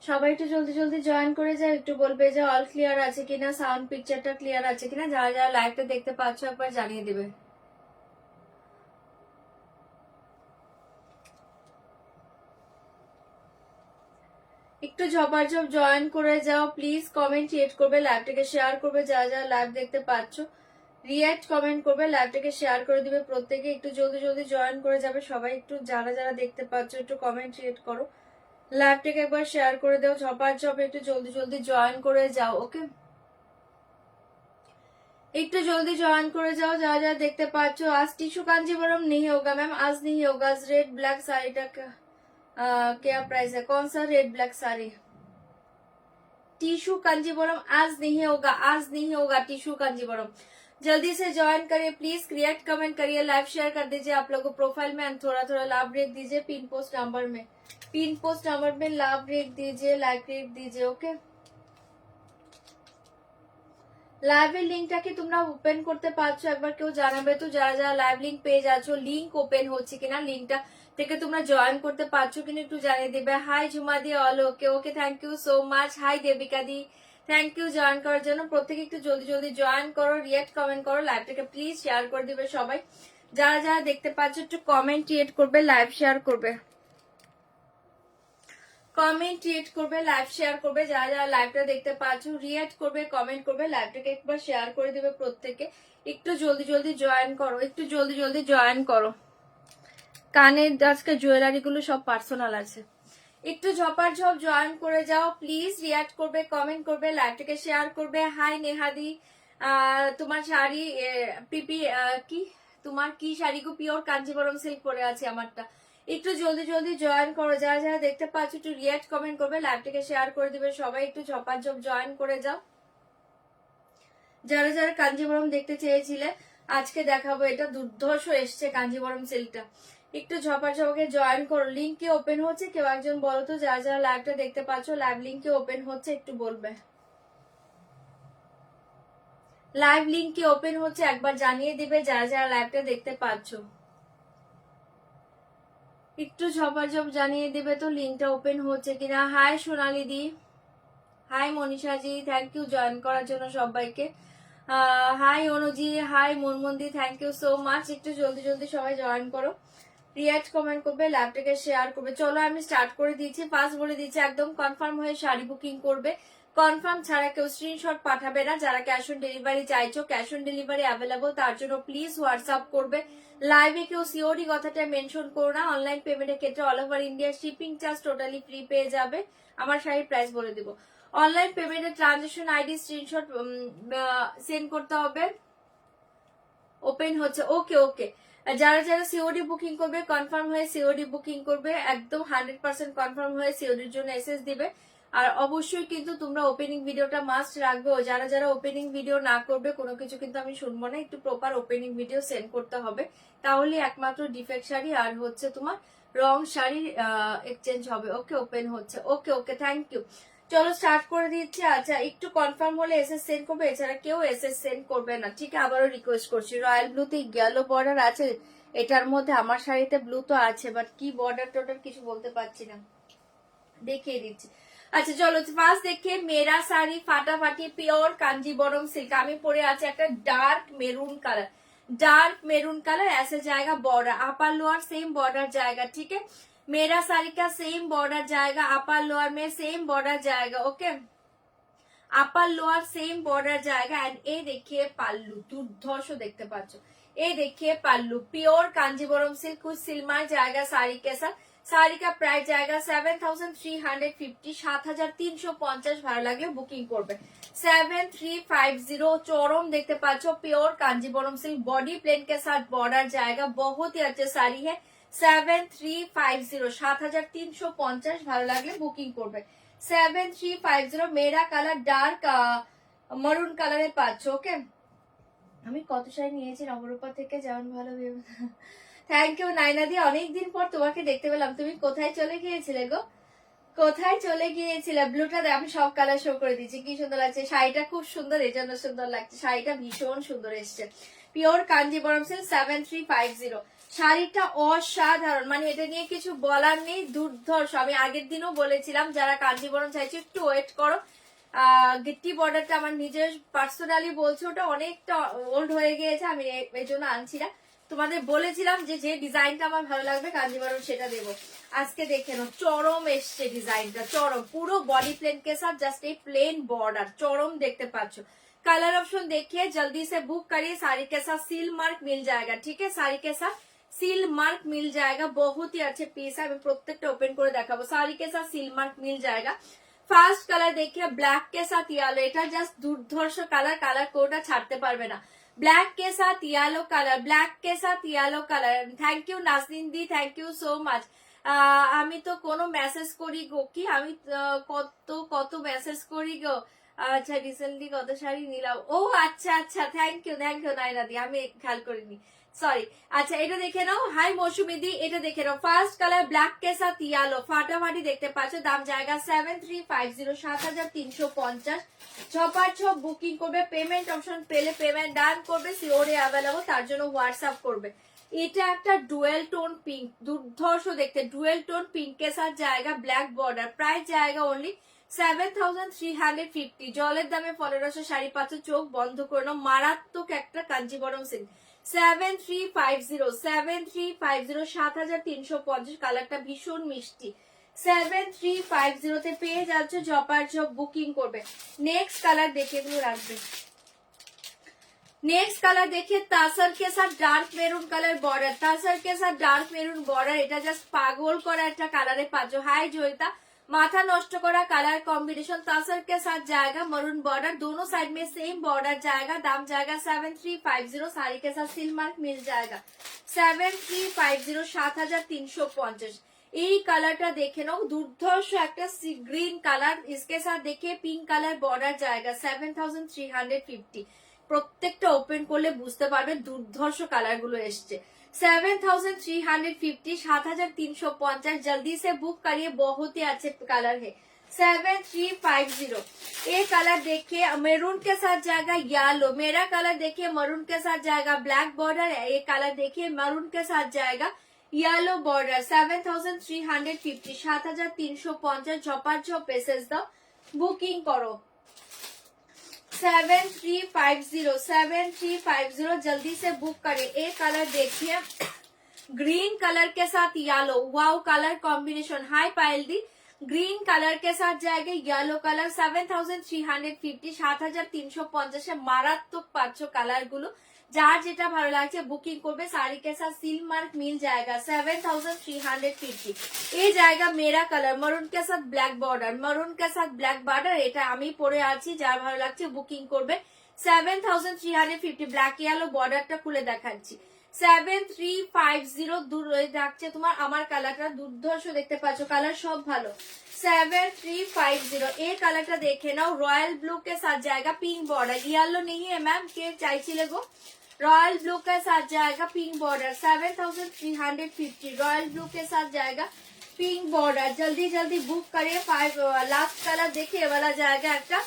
সবাই একটু জলদি জলদি জয়েন করে যাও, একটু বলবে যে অল ক্লিয়ার আছে কিনা, সাউন্ড পিকচারটা ক্লিয়ার আছে কিনা, যারা যারা লাইভটা দেখতে পাচ্ছ একবার জানিয়ে দিবে। একটু ঝপাঝপ জয়েন করে যাও প্লিজ, কমেন্ট ক্রিয়েট করবে, লাইভটাকে শেয়ার করবে, যারা যারা লাইভ দেখতে পাচ্ছ রিয়াক্ট কমেন্ট করবে, লাইভটাকে শেয়ার করে দিবে প্রত্যেকে। একটু জলদি জলদি জয়েন করে যাবে সবাই, একটু যারা যারা দেখতে পাচ্ছ একটু কমেন্ট ক্রিয়েট করো, লাইভটাকে একবার শেয়ার করে দাও ঝপাঝপ, একটু জলদি জলদি জয়েন করে যাও। ওকে, একটু জলদি জয়েন করে যাও যারা যারা দেখতে পাচ্ছ। आज टिश्यू कांजीवरम नहीं होगा मैम, आज नहीं होगा। रेड ब्लैक साड़ी का क्या प्राइस है? कौन सा red black sari? Tissue Kanjeevaram आज नहीं होगा, आज नहीं होगा टिश्यू कांजीवरम। जल्दी से ज्वाइन करिए प्लीज, रिएक्ट कमेंट करिए, लाइव शेयर कर दीजिए आप लोगों को प्रोफाइल में, एंड थोड़ा थोड़ा लाभ रेख दीजिए पिन पोस्ट नंबर में, पिन पोस्ट नंबर में लाभ रेख दीजिए, लाइक रेख दीजिए। ओके, লাইভের লিঙ্কটা কি তোমরা ওপেন করতে পারছো একবার কেউ জানাবে তো, যারা যারা লাইভ লিঙ্ক পেয়ে যাচ্ছ লিঙ্ক ওপেন হচ্ছে কিনা, লিঙ্কটা থেকে তোমরা জয়েন করতে পারছো কিনা একটু জানিয়ে দিবে। Hi Jhuma di all okay, okay thank you so much. Hi Debika di, thank you join করার জন্য। প্রত্যেকে একটু জলদি জলদি জয়েন করো, রিয়েক্ট কমেন্ট করো, লাইভটাকে প্লিজ শেয়ার করে দিবে সবাই, যারা যারা দেখতে পাচ্ছ একটু কমেন্ট ক্রিয়েট করবে, লাইভ শেয়ার করবে, কমেন্ট ক্রিয়েট করবে, লাইভ শেয়ার করবে, যারা যারা লাইভটা দেখতে পাচ্ছ রিয়েক্ট করবে, কমেন্ট করবে, লাইভটাকে একবার শেয়ার করে দিবে প্রত্যেকে। একটু জলদি জলদি জয়েন করো, একটু জলদি জলদি জয়েন করো। কানের আজকে জুয়েলারি গুলো সব পার্সোনাল আছে, একটু ঝপাঝপ জয়েন করে যাও প্লিজ, রিয়াক্ট করবে, কমেন্ট করবে, লাইভটাকে শেয়ার করবে। হাই নেহাদি, তোমার শাড়ি পিপি কি, তোমার কি শাড়ি গো? পিওর কাঞ্জিবরম সিল্ক পরে আছে আমারটা। একটু জলদি জলদি জয়েন করো, যারা যারা দেখতে পাচ্ছ একটু রিয়াক্ট কমেন্ট করবে, লাইভটাকে শেয়ার করে দিবে সবাই, একটু ঝপাঝপ জয়েন করে যাও। যারা যারা কাঞ্জিবরম দেখতে চেয়েছিলে আজকে দেখাবো, এটা দুর্ধর্ষ এসছে কাঞ্জিবরম সিল্কটা। একটু ঝপাঝপকে জয়েন করো, লিঙ্ক কি ওপেন হচ্ছে কেউ একজন বলো তো, যারা যারা লাইভটা দেখতে পাচ্ছ লাইভ লিঙ্ক কি ওপেন হচ্ছে একটু বলবে, লাইভ লিঙ্ক কি ওপেন হচ্ছে একবার জানিয়ে দিবে যারা যারা লাইভটা দেখতে পাচ্ছ, একটু ঝপাঝপ জানিয়ে দিবে তো লিঙ্কটা ওপেন হচ্ছে কিনা। Hi Sonali di, hi Manisha ji, thank you join করার জন্য সবাইকে। Hi Anuji, hi Munmundi, thank you so much. একটু জলদি জলদি সবাই জয়েন করো, রিয়াক্ট কমেন্ট করবে, ল্যাপটপকে শেয়ার করবে। চলো আমি স্টার্ট করে দিচ্ছি, ফার্স্ট বলে দিচ্ছি একদম কনফার্ম হয়ে শাড়ি বুকিং করবে, কনফার্ম ছাড়া কেউ স্ক্রিনশট পাঠাবে না। যারা ক্যাশ অন ডেলিভারি চাইছো, ক্যাশ অন ডেলিভারি অ্যাভেলেবল, তার জন্য প্লিজ হোয়াটসঅ্যাপ করবে। লাইভে কেউ সিওডি কথাটা মেনশন করো না, অনলাইন পেমেন্টের ক্ষেত্রে all over India shipping charge totally free পেয়ে যাবে। আমার শাড়ির প্রাইস বলে দিব, অনলাইন পেমেন্টের ট্রানজাকশন আইডি স্ক্রিনশট সেন্ড করতে হবে। ওপেন হচ্ছে, ওকে ওকে। যারা যারা সিওডি বুকিং করবে কনফার্ম হয়ে সিওডি বুকিং করবে, একদম 100% কনফার্ম হয়ে সিওডির জন্য এসএস দিবে। আর অবশ্যই কিন্তু তোমরা ওপেনিং ভিডিওটা মাস্ট রাখবে, ও যারা যারা ওপেনিং ভিডিও না করবে কোনো কিছু কিন্তু আমি শুনবো না, একটু প্রপার ওপেনিং ভিডিও সেন্ড করতে হবে, তাহলে একমাত্র ডিফেক্ট শাড়ি আর হচ্ছে তোমার রং শাড়ি এক্সচেঞ্জ হবে। ওকে, ওপেন হচ্ছে, ওকে ওকে, থ্যাংক ইউ। চলো স্টার্ট করে দিচ্ছি। আচ্ছা একটু কনফার্ম হলে এসএস সেন্ড করবে, এছাড়া কেউ এসএস সেন্ড করবে না, ঠিক আছে? আবারও রিকোয়েস্ট করছি, রয়্যাল ব্লুতে ইয়েলো বর্ডার আছে এটার মধ্যে, আমার শাড়িতে ব্লু তো আছে বাট কি বর্ডার টোটার কিছু বলতে পারছি না, দেখিয়ে দিচ্ছি। আচ্ছা চলো ফার্স্ট দেখে মেরা শাড়ি ফাটাফাটি পিওর কাঞ্জিবরম সিল্ক, আমি পরে আছে একটা dark maroon colour, dark maroon colour, ऐसे जाएगा border, upper lower same border जाएगा, ठीक है? मेरा साड़ी का सेम बॉर्डर जाएगा, अपर लोअर में सेम बॉर्डर जाएगा। Okay, upper lower same border जाएगा। एंड ये देखिए पाल्लू, दुर्धर्ष देखते पाচ্ছ, ये देखिए पाल्लू प्योर कांजीवरम सिल्क, कुछ सिल्मार जाएगा साड़ी के साथ। साड़ी का प्राइस जाएगा 7350, 7350। ভালো লাগলে বুকিং করবে 7350। चौरम देखते पाচ্ছ pure Kanjeevaram silk, body plain के साथ बॉर्डर जाएगा, बहुत ही अच्छी साड़ी है। 7350, 7350। ভালো লাগলে বুকিং করবে 7350। মেরা কালার ডার্ক মরুন কালারে পাচ্ছ। ওকে, আমি কত শাড়ি নিয়েছি নবরূপা থেকে, যেমন ভালো ভেবে। থ্যাংক ইউ নাইনাদি, অনেকদিন পর তোমাকে দেখতে পেলাম, তুমি কোথায় চলে গিয়েছিলে গো, কোথায় চলে গিয়েছিলে? ব্লুটা আমি সব কালার শো করে দিচ্ছি, কি সুন্দর লাগছে শাড়িটা, খুব সুন্দর, এই জন্য সুন্দর লাগছে শাড়িটা, ভীষণ সুন্দর এসছে। Pure Kanjeevaram silk 7350। শাড়িটা অসাধারণ, মানে এটা নিয়ে কিছু বলার নেই, দুর্ধর্ষ। আমি আগের দিনও বলেছিলাম যারা কাঞ্জিবরম চাইছে একটু ওয়েট করো। গিট্টি বর্ডারটা আমার নিজের পার্সোনালি বলছে ওটা অনেকটা ওল্ড হয়ে গিয়েছে, আমি এই জন্য আনছি না। তোমাদের বলেছিলাম যে যে ডিজাইনটা আমার ভালো লাগবে কাঞ্জিবরম সেটা দেবো। আজকে দেখে নাও চরম এসছে ডিজাইনটা, চরম, পুরো বডি প্লেন কে সাথ জাস্ট এই প্লেন বর্ডার, चरम देखते पाচ্ছ। कलर ऑप्शन देखिए, जल्दी से बुक करिए, साड़ी के साथ सील मार्क मिल जाएगा, ठीक है, साड़ी के साथ सील मार्क मिल जाएगा, बहुत ही अच्छे पीस है। प्रत्येकটা ओपन করে দেখাবো, साड़ी के साथ सील मार्क मिल जाएगा। ফার্স্ট কালার देखिए ब्लैक के साथ येलो, এটা জাস্ট দুর্ধর্ষ কালার, কালার কোডটা ছাড়তে পারবে না। ब्लैक के साथ येलो कलर, ब्लैक के साथ yellow colour. Thank you Nazneen di, thank you so much. আমি তো কোনো মেসেজ করি গো, কি আমি কত কত মেসেজ করি গো। আচ্ছা রিসেন্টলি কত শাড়ি নিলাম, ও আচ্ছা আচ্ছা, থ্যাংক ইউ নাইনা দি, আমি খেয়াল করিনি, সরি। আচ্ছা এটা দেখে নাও, হাই মৌসুমি দি, এটা দেখে নাও। ফার্স্ট কালার ব্ল্যাক কে সাথ ইয়ালো, ফাটাফাটি দেখতে পাচ্ছ। দাম জায়গা 7350, 7350। ছপার ছপ বুকিং করবে, পেমেন্ট অপশন পেলে পেমেন্ট ডান করবে, সিওরে অ্যাভেলেবল, তার জন্য হোয়াটসঅ্যাপ করবে। এটা একটা ডুয়েল টোন পিঙ্ক, দুর্ধর্ষ দেখতে, ডুয়েল টোন পিঙ্ক के साथ जाएगा, ब्लैक बॉर्डर, प्राइस जाएगा ओनली 7350। জলের দামে 1500 শাড়ি পাচ্ছ, চোখ বন্ধ করে নাও, মারাত্মক একটা কাঞ্জিবরম সিল্ক। 7350, 7350, 7350। কালারটা ভীষণ মিষ্টি, 7350 তে পেয়ে যাচ্ছ, জপার জব বুকিং করবে। নেক্সট কালার দেখে এগুলো রাখবে। नेक्स्ट कलर देखिए, तासर के साथ डार्क मेरून कलर बॉर्डर, तासर के साथ डार्क मेरून बॉर्डर, এটা জাস্ট পাগল করা একটা কালারে পাচ্ছ। হাই জয়িতা, माथा नष्ट करा कलर कॉम्बिनेशन, तासर के साथ जाएगा, मरून बॉर्डर, दोनों साइड में सेम बॉर्डर जाएगा। दाम जाएगा 7350, साड़ी के साथ सील मार्क मिल जाएगा। 7350, 7350। এই কালারটা দেখে নাও, দুর্ধর্ষ একটা সি গ্রিন কালার, इसके साथ देखिए पिंक कलर बॉर्डर जाएगा, 7350। প্রত্যেকটা ওপেন করলে বুঝতে পারবে দুর্ধর্ষ কালার গুলো এসছে। 7350, 7350। जल्दी से बुक करिए, बहुत ही अच्छे कलर है। 7350। ये कलर देखिए, मेरून के साथ जाएगा येलो, मेरा कलर देखिए मरून के साथ जाएगा, ब्लैक बॉर्डर है। ये कलर देखिए मरून के साथ जाएगा, येलो बॉर्डर। 7350, 7350। झपार झप पेसेज दाओ, बुकिंग करो। 7350, 7350। जल्दी से बुक करें। एक कलर देखिए, ग्रीन कलर के साथ yellow, wow colour combination. Hi Payal di, green colour के साथ जाएगा येलो कलर, 7350, 7350। মারাত্মক পাচ্ছ কালার গুলো, যার যেটা ভালো লাগছে বুকিং করবে। শাড়ি के साथ सील मार्क मिल जाएगा, 7350। এই জায়গা মেরা কালার, মরুন के साथ ब्लैक बॉर्डर, मरून के साथ ब्लैक बॉर्डर, এটা আমি পরে আছি, যার ভালো লাগছে বুকিং করবে। 7350, ব্ল্যাক ইয়েলো বর্ডারটা খুলে দেখাচ্ছি। 7350 দূর রাখছে তোমার, আমার কালারটা দুর্ধর্ষ দেখতে পাচ্ছ, কালার সব ভালো। 7350। এই কালারটা দেখে নাও, রয়্যাল ব্লू के साथ जाएगा, पिंक बॉर्डर, येलो नहीं है मैम, के চাইছিলে গো। रॉयल ब्लू के साथ जाएगा, पिंक बॉर्डर, 7350। रॉयल ब्लू के साथ जाएगा, पिंक बॉर्डर। जल्दी जल्दी बुक करिए। 5 लास्ट कलर देखिए, वाला जाएगा একটা,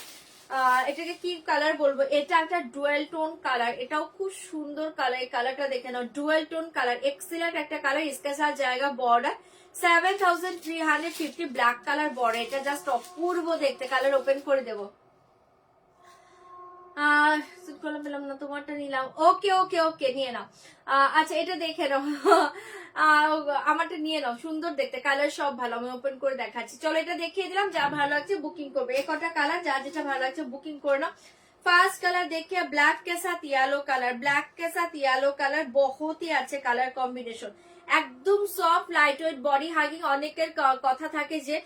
এটাকে কি কালার বলবো, এটা একটা ডুয়েল টোন কালার, এটাও খুব সুন্দর কালার। এই কালারটা দেখে নাও, ডুয়েল টোন কালার, এক্সিলেন্ট একটা কালার। इसके साथ जाएगा बॉर्डर, 7350। ব্ল্যাক কালার বর্ডার, এটা জাস্ট অপূর্ব দেখতে। কালার ওপেন করে দেবো। পেলাম না, তোমারটা নিলাম। ওকে ওকে ওকে, নিয়ে নাও। আচ্ছা এটা দেখে নাও, আমারটা নিয়ে নাও, সুন্দর দেখতে, কালার সব ভালো। আমি ওপেন করে দেখাচ্ছি, চলো এটা দেখিয়ে দিলাম। যা ভালো লাগছে বুকিং করবে। এই কটা কালার যার যেটা ভালো লাগছে বুকিং করে নাও। ফার্স্ট कलर देखिए, ब्लैक के साथ येलो कलर, ब्लैक के साथ येलो कलर, बहुत ही अच्छे কালার কম্বিনেশন, একদম soft light weight body hugging. অনেকের কথা থাকে যে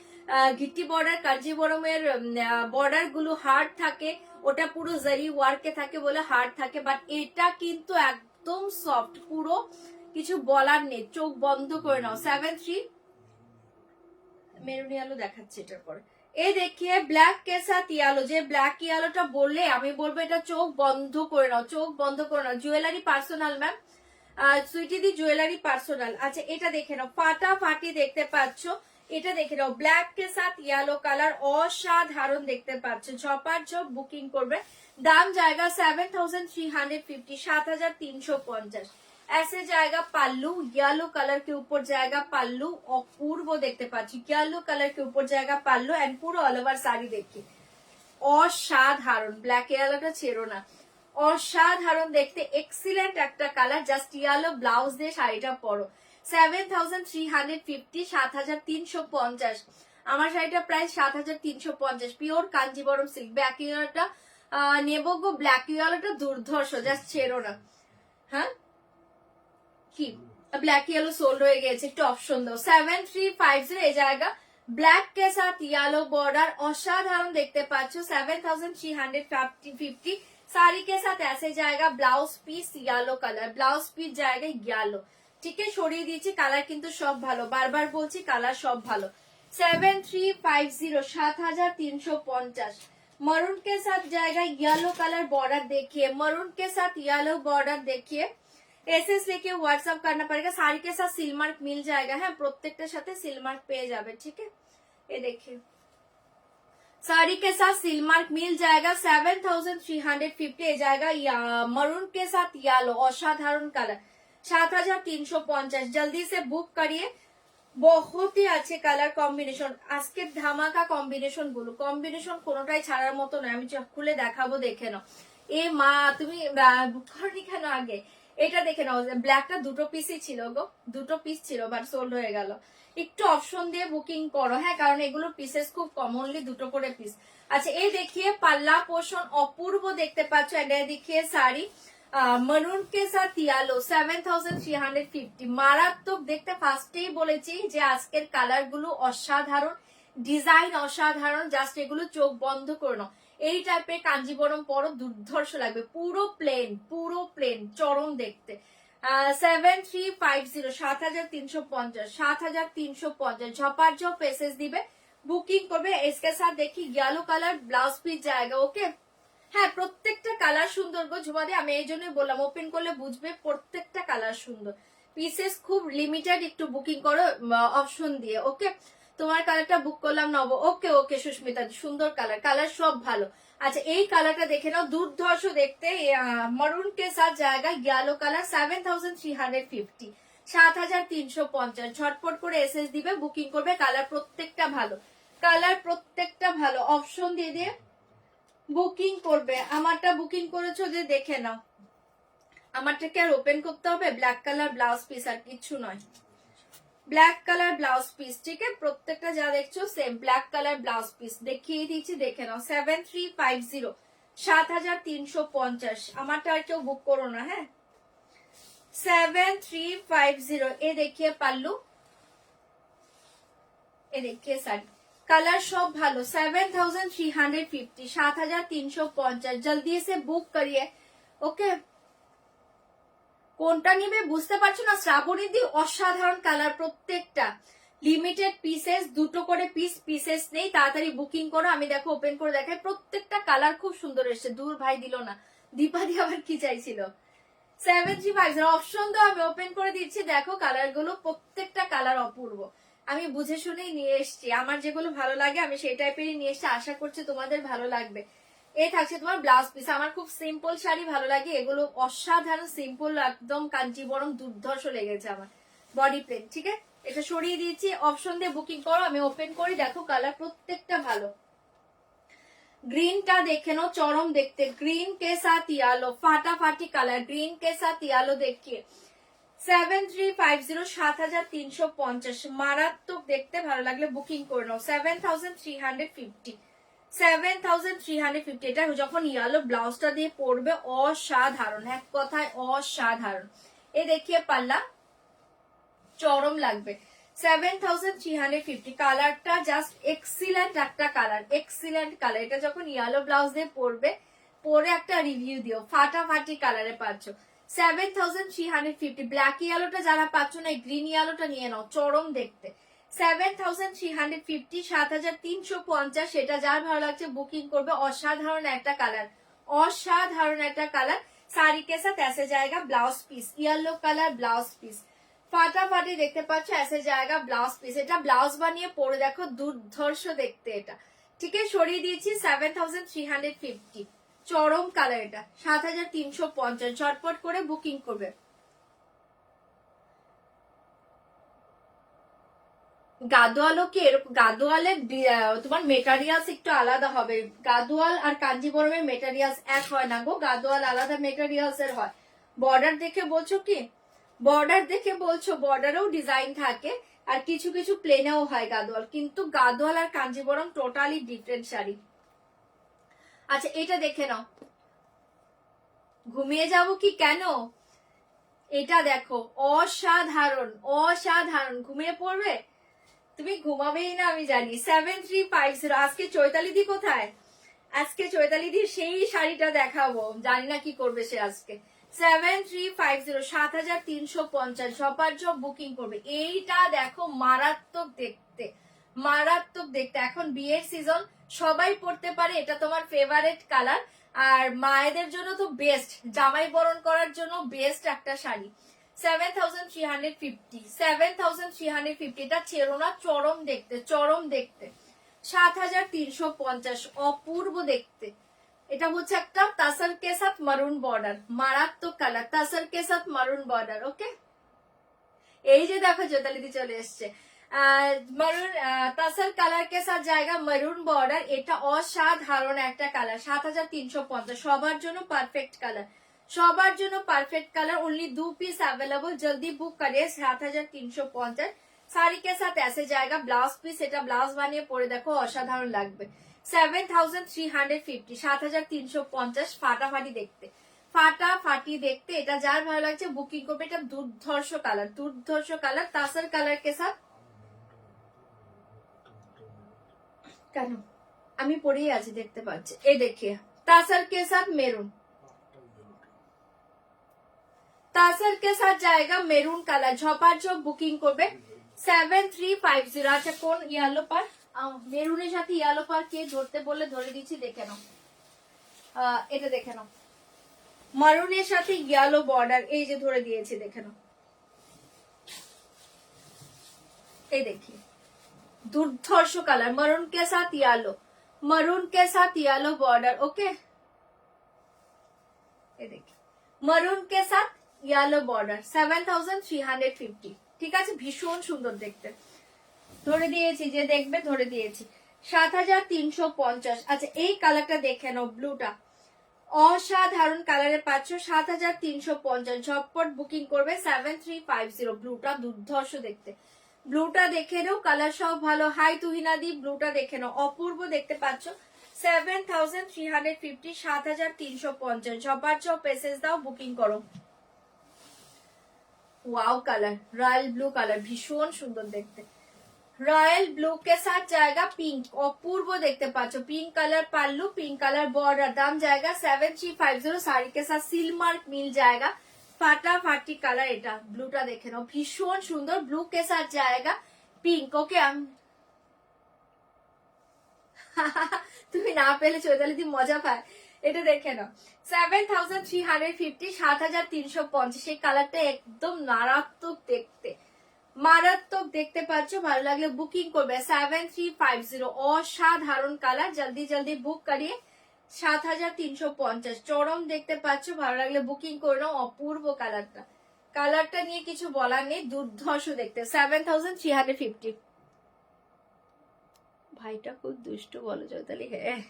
গিট্টি বর্ডার কাঞ্জিবরমের বর্ডার গুলো হার্ড থাকে, ওটা পুরো জারি ওয়ার্কে থাকে বলে হার্ড থাকে, বাট এটা কিন্তু একদম সফট, পুরো কিছু বলার নেই, চোখ বন্ধ করে নাও। 73 মেরুন येलो দেখাচ্ছে এটার পরে। এই দেখিয়ে ব্ল্যাক কে সাথ येलो, যে ব্ল্যাক येलोটা বললে আমি বলবো এটা চোখ বন্ধ করে নাও, চোখ বন্ধ করে নাও। জুয়েলারি পার্সোনাল ম্যাম, সুইটি দি জুয়েলারি পার্সোনাল। আচ্ছা এটা দেখে নাও, ফাটাফাটি দেখতে পাচ্ছ। এটা দেখে নাও, ব্ল্যাক কে সাথ येलो কালার, অসাধারণ দেখতে পাচ্ছ। ঝপার ঝপ বুকিং করবে। দাম জায়গা 7350, 7350। ऐसे जाएगा पल्लू, येलो कलर के ऊपर जाएगा पल्लू, अपूर्व देखते पाচ্ছি, येलो कलर के ऊपर जाएगा पल्लू एंड পুরো অল ওভার শাড়ি দেখি অসাধারণ। ব্ল্যাক ইয়েলোটা ছেড়ো না, অসাধারণ দেখতে, এক্সিলেন্ট একটা কালার। জাস্ট ইয়েলো ব্লাউজ দিয়ে শাড়িটা পরো। 7350, 7350। আমার শাড়িটা প্রায় 7350, পিওর কাঞ্জিবরম সিল্ক। ব্ল্যাক ইয়েলোটা নেবো গো, ব্ল্যাক ইয়েলোটা দুর্ধর্ষ, জাস্ট ছেড়ো না। হ্যাঁ কি ব্ল্যাক ইয়েলো সোল্ড হয়ে গেছে, একটু অপশন দাও। 7350 এই জায়গা ব্ল্যাক কে সাথ ইয়েলো বর্ডার, অসাধারণ দেখতে পাচ্ছ। 7350 साड़ी के साथ ऐसे जाएगा blouse piece yellow colour, blouse piece जाएगा येलो। ठीक है, সরিয়ে দিয়েছি, কালার কিন্তু সব ভালো, বারবার বলছি কালার সব ভালো। 7350, 7350। मरून के साथ जाएगा येलो कलर बॉर्डर, देखिए मरून के साथ येलो बॉर्डर देखिए। एसएस लेके व्हाट्सएप करना पड़ेगा। साड़ी के साथ सिल मार्क मिल जाएगा, है প্রত্যেকটার সাথে সিল মার্ক পেয়ে যাবে। ठीक है, ये देखिए साड़ी के साथ सिल मार्क मिल जाएगा। 7350 जाएगा मरून के साथ येलो, असाधारण कलर। 7350, जल्दी से बुक करिए, बहुत ही अच्छे कलर कॉम्बिनेशन। আজকে ধামাকা কম্বিনেশন গুলো, কম্বিনেশন কোনোটাই ছাড়ার মতো নয়। আমি খুলে দেখাবো, দেখে নাও। এ মা তুমি বুক করনি কেন আগে? এটা দেখে নাও, ব্ল্যাকটা দুটো পিসই ছিল গো, দুটো পিস ছিল বাট সোল্ড হয়ে গেল। একটু অপশন দিয়ে বুকিং করো, হ্যাঁ, কারণ এগুলোর পিসেস খুব কমনলি দুটো করে পিস। আচ্ছা, এই দেখিয়ে পাল্লা পোর্শন অপূর্ব দেখতে পাচ্ছ। এন্ড দেখিয়ে শাড়ি মরুন কে সাথ ইয়ালো, 7350, মারাত্মক দেখতে। ফার্স্টেই বলেছি যে আজকের কালার গুলো অসাধারণ, ডিজাইন অসাধারণ, জাস্ট এগুলো চোখ বন্ধ করে নাও। এই টাইপের কাঞ্জিবরম পরো, দুর্ধর্ষ লাগবে। পুরো প্লেন, পুরো প্লেন, চরম দেখতে। 7350, 7350, 7350, ঝপাঝপ পেসেস দিবে, বুকিং করবে। इसके साथ देखिए येलो कलर ब्लाउज পিস जाएगा। ওকে, হ্যাঁ, প্রত্যেকটা কালার সুন্দর গো ঝুমাদি, আমি এই জন্যই বললাম ওপেন করলে বুঝবে প্রত্যেকটা কালার সুন্দর। পিসেস খুব লিমিটেড, একটু বুকিং করো অপশন দিয়ে। ওকে, তোমার কালারটা বুক করলাম নব। ওকে ওকে সুস্মিতা, সুন্দর কালার, কালার সব ভালো। আচ্ছা, এই কালারটা দেখে নাও, দুর্ধর্ষ দেখতে। মরুন কে সাথ জায়গা येलो কালার, 7350, 7350। ঝটপট করে এসএস দিবে, বুকিং করবে। কালার প্রত্যেকটা ভালো, কালার প্রত্যেকটা ভালো, অপশন দিয়ে দিয়ে বুকিং করবে। আমারটা বুকিং করেছো যে দেখে নাও, আমারটাকে আর ওপেন করতে হবে। ব্ল্যাক কালার ব্লাউজ পিস, আর কিছু নয়। ব্ল্যাক কালার ব্লাউজ পিস, ঠিক আছে, প্রত্যেকটা যা দেখছো same black colour blouse piece দেখিয়ে দিচ্ছি, দেখে নাও। 7350, 7350। আমারটা আর কেউ বুক করো না, হ্যাঁ। 7350, এ দেখিয়ে পাল্লু, এ দেখিয়ে শাড়ি, কালার সব ভালো। 7350, 7350, জলদি से বুক করিয়ে। ওকে, কোনটা নিবে বুঝতে পারছো না? শ্রাবণী দি অসাধারণ কালার, প্রত্যেকটা লিমিটেড পিসেস, দুটো করে পিসেস নেই, তাড়াতাড়ি বুকিং করো। আমি দেখো ওপেন করে দেখাই, প্রত্যেকটা কালার খুব সুন্দর এসছে। দূর ভাই দিল না, দীপাদি আবার কি চাইছিল? 7350 অপশন তো আমি ওপেন করে দিচ্ছি। দেখো কালার গুলো, প্রত্যেকটা কালার অপূর্ব। আমি বুঝে শুনেই নিয়ে এসছি, আমার যেগুলো ভালো লাগে আমি সেই টাইপেরই নিয়ে এসছি। আশা করছি তোমাদের ভালো লাগবে। এই থাকছে তোমার ব্লাউজ পিস। আমার খুব সিম্পল শাড়ি ভালো লাগে, এগুলো অসাধারণ সিম্পল, একদম কাঞ্জিবরম, দুর্ধর্ষ লেগেছে আমার। বডি প্লেন, ঠিক আছে, এটা সরিয়ে দিয়েছি। অপশন দিয়ে বুকিং করো, আমি ওপেন করি। দেখো কালার প্রত্যেকটা ভালো। গ্রিনটা দেখে নাও, চরম দেখতে। গ্রিন কে সাথ ইয়ালো, ফাটাফাটি কালার, গ্রিন কে সাথ ইয়ালো দেখিয়ে। 7350, 7350, মারাত্মক দেখতে, ভালো লাগলে বুকিং করে নাও। 7350, 7350। এটা যখন ইয়ালো ব্লাউজটা দিয়ে পরবে অসাধারণ, এক কথায় অসাধারণ। এ দেখিয়ে পাল্লা, চরম লাগবে। 7350, কালারটা জাস্ট এক্সিলেন্ট একটা কালার, এক্সিলেন্ট কালার। এটা যখন ইয়ালো ব্লাউজ দিয়ে পরবে, পরে একটা রিভিউ দিও। ফাটাফাটি কালারে পাচ্ছ। 7350, ব্ল্যাক ইয়ালোটা যারা পাচ্ছ না, গ্রিন ইয়ালোটা নিয়ে নাও, চরম দেখতে। 7350, 7350, সেটা যার ভালো লাগছে বুকিং করবে। অসাধারণ একটা কালার, অসাধারণ একটা কালার। শাড়ি কে সাথ ऐसे जाएगा blouse piece, yellow colour blouse piece, ফাটাফাটি দেখতে পাচ্ছ। ऐसे जाएगा ব্লাউজ পিস। এটা ব্লাউজ বানিয়ে পরে দেখো, দুর্ধর্ষ দেখতে এটা। ঠিক আছে, সরিয়ে দিয়েছি। 7350, চরম কালার এটা। 7350, ঝটপট করে বুকিং করবে। গাদোয়ালও কি এরকম, গাদোয়ালের তোমার মেটেরিয়ালস একটু আলাদা হবে। গাদোয়াল আর কাঞ্জিবরমের মেটেরিয়ালস এক হয় না গো, গাদোয়াল আলাদা মেটেরিয়ালস এর হয়। বর্ডার দেখে বলছো কি, বর্ডার দেখে বলছো, বর্ডারেও ডিজাইন থাকে আর কিছু কিছু প্লেনেও হয় গাদোয়াল, কিন্তু গাদোয়াল আর কাঞ্জিবরম টোটালি ডিফারেন্ট শাড়ি। আচ্ছা এটা দেখে নাও, ঘুমিয়ে যাব কি কেন, এটা দেখো অসাধারণ অসাধারণ, ঘুমিয়ে পড়বে তুমি, ঘুমাবেই না আমি জানি। 7350। আজকে চৈতালি দি কোথায়, আজকে চৈতালি দির সেই শাড়িটা দেখাবো, জানি না কি করবে সে আজকে। 7350, 7350, সবার জব বুকিং করবে। এইটা দেখো মারাত্মক দেখতে, মারাত্মক দেখতে। এখন বিয়ের সিজন, সবাই পড়তে পারে, এটা তোমার ফেভারিট কালার। আর মায়েদের জন্য তো বেস্ট, জামাই বরণ করার জন্য বেস্ট একটা শাড়ি। 7350, 7350, এটা ছেড়ো না, চরম দেখতে, চরম দেখতে। 7350, অপূর্ব দেখতে। এটা হচ্ছে একটা তাসার কে সাথ মারুন বর্ডার, মারাত্মক কালার, তাসার কে সাথ মারুন বর্ডার। ওকে, এই যে দেখো চৈতালিদি চলে এসছে, মারুন তাসার কালার কে সাথ জায়গা মারুন বর্ডার। এটা অসাধারণ একটা কালার। 7350, সবার জন্য পারফেক্ট কালার, সবার জন্য perfect colour. Only 2 piece available, जल्दी बुक करिए। 7350, শাড়ি কে সাথ ऐसे जाएगा ব্লাউজ পিস। এটা ব্লাউজ বানিয়ে পরে দেখো অসাধারণ লাগবে। 7350, 7350, ফাটাফাটি দেখতে, ফাটাফাটি দেখতে। এটা যার ভালো লাগছে বুকিং করবে। এটা দুর্ধর্ষ কালার, দুর্ধর্ষ কালার, তাসার কালার কে সাথ। কেন আমি পরেই আছি দেখতে পাচ্ছি, এই দেখিয়ে তাসার কে সাথ মেরুন, তাসার কে সাথ জায়গা মেরুন কালার। ঝপার ঝপ বুকিং করবে। 7350। আচ্ছা কোন ইয়েলো পার, মেরুনের সাথে ইয়েলো পার কে ধরতে বললে ধরে দিচ্ছি, দেখে নাও। এটা দেখে নাও, মারুনের সাথে ইয়েলো বর্ডার, এই যে ধরে দিয়েছি, দেখে নাও। এই দেখি দুর্ধর্ষ কালার, মারুন কে সাথ ইয়েলো, মারুন কে সাথ ইয়েলো বর্ডার। ওকে, এই দেখি মারুন কে সাথ ইয়েলো বর্ডার। 7350, ঠিক আছে, ভীষণ সুন্দর দেখতে। ধরে দিয়েছি, যে দেখবে ধরে দিয়েছি। 7350। আচ্ছা এই কালারটা দেখে নাও, ব্লুটা অসাধারণ কালারে পাচ্ছ। 7350, ঝটপট বুকিং করবে। 7350, ব্লুটা দুর্ধর্ষ দেখতে, ব্লুটা দেখে নাও, কালার সব ভালো। হাই তুহিনাদি, ব্লুটা দেখে নাও, অপূর্ব দেখতে পাচ্ছ। 7350, 7350, ঝপার ঝপ মেসেজ দাও, বুকিং করো। Wow colour, royal blue colour, ভীষণ সুন্দর দেখতে। রয়্যাল ব্লু के साथ जाएगा पिंक, অপূর্ব দেখতে পাচ্ছ। Pink colour pallu, pink colour border. দাম जाएगा 7350। শাড়ি के साथ सील मार्क मिल जाएगा। ফাটাফাটি কালার। এটা ব্লুটা দেখে নাও, ভীষণ সুন্দর। ব্লু के साथ जाएगा पिंक। ওকে, তুমি না পেলে চৈতালি দি মজা পায়। এটা দেখে নাও, 7350, 7350। সেই কালারটা একদম মারাত্মক দেখতে, মারাত্মক দেখতে পাচ্ছ। ভালো লাগলে বুকিং করবে। 7350, অসাধারণ কালার, জলদি জলদি বুক করিয়ে। 7350, চরম দেখতে পাচ্ছ। ভালো লাগলে বুকিং করে নাও। অপূর্ব কালারটা, কালারটা নিয়ে কিছু বলার নেই, দুর্ধর্ষ দেখতে। 7350। ভাইটা খুব দুষ্টু বলো চৈতালি, হ্যাঁ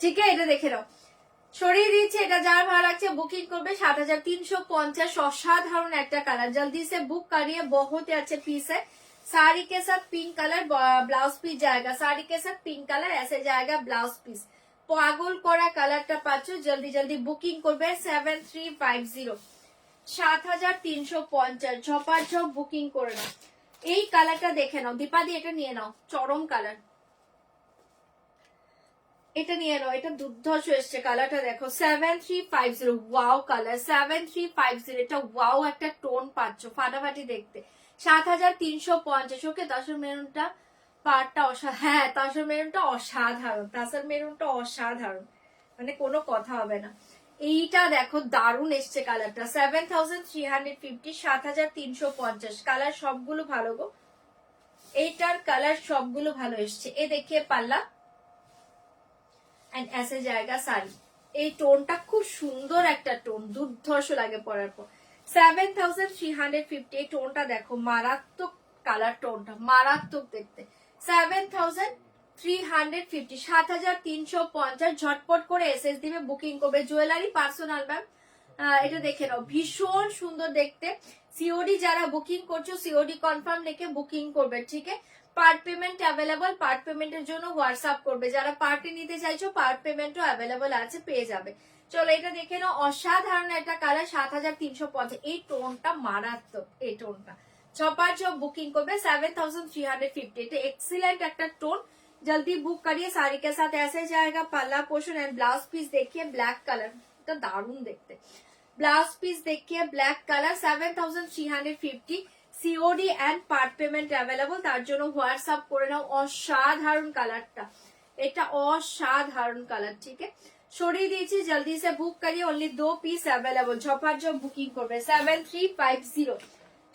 ঠিক আছে, এটা দেখে নাও, সরিয়ে দিচ্ছে। এটা যার ভালো লাগছে বুকিং করবে। 7350, অসাধারণ একটা কালার। জলদি সে বুক करिए, बहुत ही अच्छे पीस है। साड़ी के साथ पिंक कलर ब्लाउज पीस जाएगा। साड़ी के साथ पिंक कलर ऐसे जाएगा ब्लाउज पीस। পাগল করা কালারটা পাচ্ছ, জলদি জলদি বুকিং করবে। 7350, 7350, ঝপার ঝপ বুকিং করে নাও। এই কালারটা দেখে নাও দীপাদি, এটা নিয়ে নাও, চরম কালার। এটা নিয়ে নাও, এটা দুর্ধর্ষ এসছে কালারটা দেখো। 7350, ওয়াও কালার। 7350, এটা ওয়াও একটা টোন পাচ্ছ, ফাটাফাটি দেখতে। 7350। ওকে, তাসর মেরুনটা পাড়টা হ্যাঁ তাসর মেরুনটা অসাধারণ, তাসর মেরুনটা অসাধারণ, মানে কোনো কথা হবে না। এইটা দেখো দারুণ এসছে কালারটা। 7350, 7350, কালার সবগুলো ভালো গো। এইটার কালার সবগুলো ভালো এসছে। এ দেখিয়ে পাল্লা এন্ড ऐसे जाएगा শাড়ি। এই টোনটা খুব সুন্দর একটা টোন, দুর্ধর্ষ লাগে পরার পর। 7350, এই টোনটা দেখো, মারাত্মক কালার টোনটা মারাত্মক দেখতে। 7350, 7350। ঝটপট করে এসএস দিবে, বুকিং করবে। জুয়েলারি পার্সোনাল ম্যাম, এটা দেখে নাও, ভীষণ সুন্দর দেখতে। সিওডি যারা বুকিং করছো সিওডি কনফার্ম লিখে বুকিং করবে, ঠিক আছে। পার্ট পেমেন্ট অ্যাভেলেবল, পার্ট পেমেন্টের জন্য হোয়াটসঅ্যাপ করবে। যারা পার্টি নিতে চাইছো পার্ট পেমেন্টও অ্যাভেলেবল আছে, পেয়ে যাবে। চলো এটা দেখে নাও, অসাধারণ একটা কালার, 7350। এই টোনটা মারাত্মক, এই টোনটা ছপার চপ বুকিং করবে 7350। এটা एक्सीलेंट একটা টোন, जल्दी बुक करिए। साड़ी के साथ ऐसे जाएगा, पल्ला पोर्शन एंड ब्लाउज पीस देखिए ब्लैक कलर, এটা দারুণ দেখতে। ব্লাউজ পিস দেখিয়ে black colour, 7350। COD and part payment available, তার জন্য হোয়াটসঅ্যাপ করে নাও। অসাধারণ কালারটা, এটা অসাধারণ কালার, ঠিক আছে। সরিয়ে দিয়েছি, জলদি সে বুক করিয়ে, অনলি 2 পিস অ্যাভেলেবল। ঝপাঝপ বুকিং করবে 7350,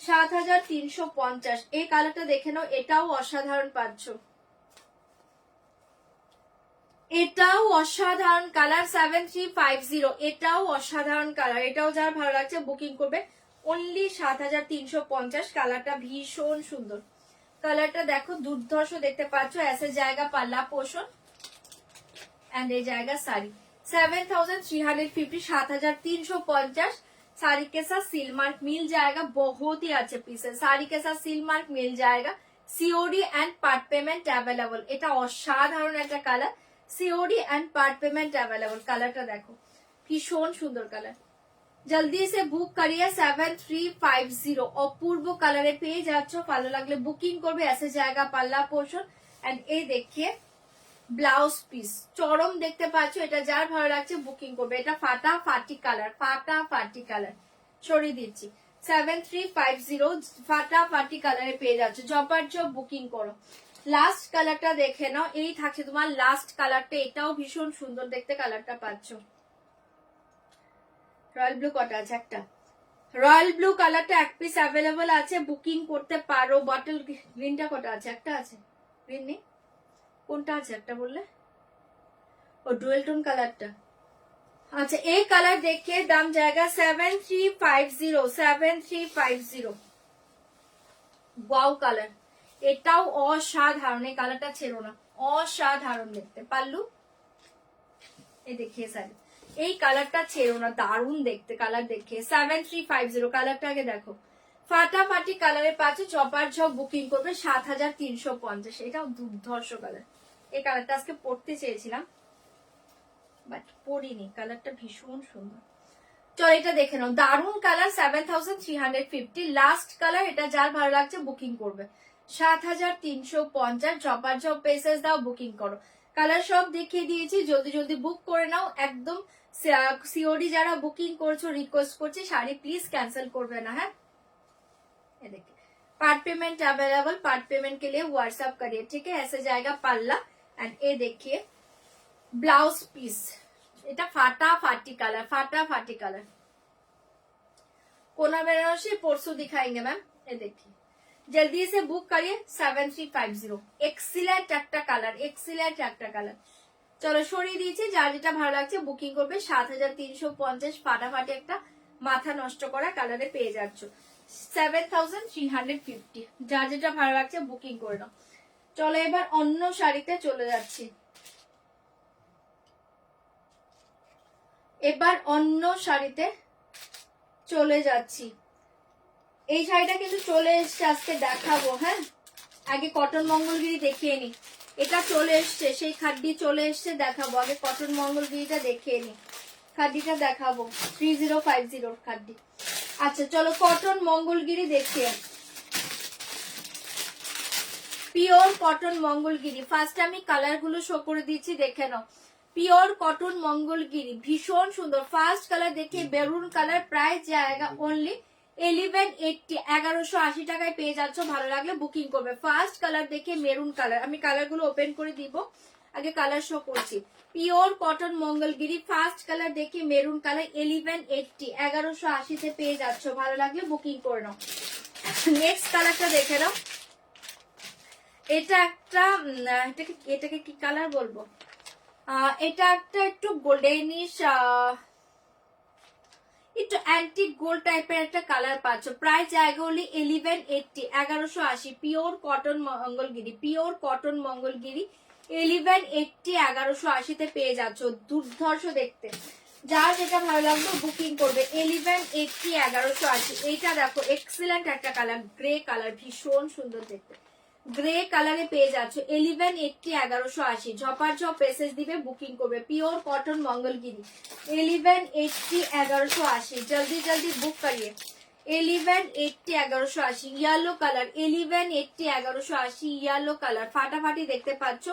7350। এই কালারটা দেখে নাও, এটাও অসাধারণ পাচ্ছ, এটাও অসাধারণ কালার 7350। এটাও অসাধারণ কালার, এটাও যার ভালো লাগছে বুকিং করবে, অনলি 7350। কালারটা ভীষণ সুন্দর, কালারটা দেখো দুর্ধর্ষ দেখতে পাচ্ছ। ऐसे जाएगा पल्ला पोर्शन एंड ये जाएगा साड़ी। 7350, 7350। साड़ी के साथ सील मार्क मिल जाएगा, बहुत ही अच्छे पीस है। साड़ी के साथ सील मार्क मिल जाएगा। COD and part payment available, এটা অসাধারণ একটা colour. COD and part payment available, কালারটা দেখো ভীষণ সুন্দর কালার। জলদি সে বুক করিয়ে 7350। অপূর্ব কালারে পেয়ে যাচ্ছ, ভালো লাগলে বুকিং করবে। ऐसे जाएगा पल्ला पोर्शन एंड এই দেখিয়ে ব্লাউজ পিস, চরম দেখতে পাচ্ছ। এটা যার ভালো লাগছে বুকিং করবে। এটা ফাটা ফাটি কালার, ফাটা ফাটি কালার, সরিয়ে দিচ্ছি। 7350 ফাটা ফাটি কালারে পেয়ে যাচ্ছ, জপার জব বুকিং করো। লাস্ট কালারটা দেখে নাও, এই থাকছে তোমার লাস্ট কালারটা, এটাও ভীষণ সুন্দর দেখতে কালারটা পাচ্ছ। রয়্যাল ব্লু কটা আছে? একটা। রয়্যাল ব্লু কালারটা এক পিস অ্যাভেলেবল আছে, বুকিং করতে পারো। বটল গ্রিনটা কটা আছে? একটা আছে। গ্রিন নেই, কোনটা আছে? একটা বললে, ও ডুয়েল টোন কালারটা। আচ্ছা, এই কালার দেখে দাম জায়গা 7350, 7350। ওয়াও কালার, এটাও অসাধারণ, এই কালারটা ছেড়ো না, অসাধারণ দেখতে। পাল্লু এই দেখিয়ে শাড়ি, এই কালারটা ছেড়ো না, দারুণ দেখতে কালার দেখে। 7350 কালারটা আগে দেখো, ফাটাফাটি কালারে পাচ্ছে। চপার ঝপ বুকিং করবে 7350। এটাও দুর্ধর্ষ কালার, এই কালারটা আজকে পড়তে চেয়েছিলাম বাট পরিনি, কালারটা ভীষণ সুন্দর। চল এটা দেখে নাও, দারুণ কালার, 7350। লাস্ট কালার, এটা যার ভালো লাগছে বুকিং করবে 7350। চপার ঝপ পেসেস দাও, বুকিং করো। কালার সব দেখিয়ে দিয়েছি, জলদি জলদি বুক করে নাও। একদম সিওডি যারা বুকিং করছো রিকোয়েস্ট করছি, শাড়ি প্লিজ कैंसिल করবে না। হ্যাঁ, ये देखिए part payment available, part payment के लिए व्हाट्सएप करिए, ठीक है। ऐसे जाएगा पल्ला एंड ये देखिए ब्लाउज पीस, এটা ফাটা ফাটি কালার, ফাটা ফাটি কালার। कोना बेनारसी परसों दिखाएंगे मैम, ये देखिए जल्दी से बुक करिए 7350। एक्सीलेंट একটা কালার, এক্সিলেন্ট একটা কালার। চলো সরিয়ে দিয়েছি, যার যেটা ভালো লাগছে বুকিং করবে 7350। ফাটাফাটি একটা মাথা নষ্ট করা কালারে পেয়ে যাচ্ছ 7350। যার যেটা ভালো লাগছে বুকিং করে নাও। চলো এবার অন্য শাড়িতে চলে যাচ্ছি, এবার অন্য শাড়িতে চলে যাচ্ছি। এই শাড়িটা কিন্তু চলে এসছে, আজকে দেখাবো। হ্যাঁ, আগে কটন মঙ্গলগিরি দেখিয়ে নি, এটা চলে এসছে, সেই খাড্ডি চলে এসছে, দেখাবো। আগে কটন মঙ্গলগিরিটা দেখিয়ে নি, খাড্ডিটা দেখাবো। 3050 খাড্ডি। আচ্ছা চলো কটন মঙ্গলগিরি দেখিয়ে, পিওর কটন মঙ্গলগিরি। ফার্স্ট আমি কালার গুলো শো করে দিচ্ছি, দেখে নাও। পিওর কটন মঙ্গলগিরি, ভীষণ সুন্দর। ফার্স্ট কালার দেখে বেরুন কালার, প্রাইস জায়গা অনলি 1180, 1180 টাকায় পেয়ে যাচ্ছ। ভালো লাগলে বুকিং করবে। ফার্স্ট কালার দেখে মেরুন কালার, আমি কালার গুলো ওপেন করে দিব, আগে কালার শো করছি। Pure cotton Mangalagiri, first colour দেখে মেরুন কালার, 1180, 1180 পেয়ে যাচ্ছ। ভালো লাগলে বুকিং করে নাও। নেক্সট কালারটা দেখে নাও, এটা একটা, এটাকে কি কালার বলবো, এটা একটা একটু গোল্ডেনিশ, একটু অ্যান্টিক গোল্ড টাইপের একটা কালার পাচ্ছ। প্রাইস জায়গা হলে 1180, 1180, pure cotton Mangalagiri, pure cotton Mangalagiri 1180, 1180 পেয়ে যাচ্ছ। দুর্ধর্ষ দেখতে, যার যেটা ভালো লাগবে বুকিং করবে। 1180, 1180। এইটা দেখো এক্সিলেন্ট একটা কালার, গ্রে কালার, ভীষণ সুন্দর দেখতে, গ্রে কালারে পেয়ে যাচ্ছ। 1180, 1180, ঝপার ঝপ মেসেজ দিবে, বুকিং করবে। পিওর কটন মঙ্গলগিরি 1180, 1180, জলদি জলদি বুক করিয়ে। 1180, 1180, ইয়েলো কালার 1180, 1180, ইয়েলো কালার ফাটাফাটি দেখতে পাচ্ছ।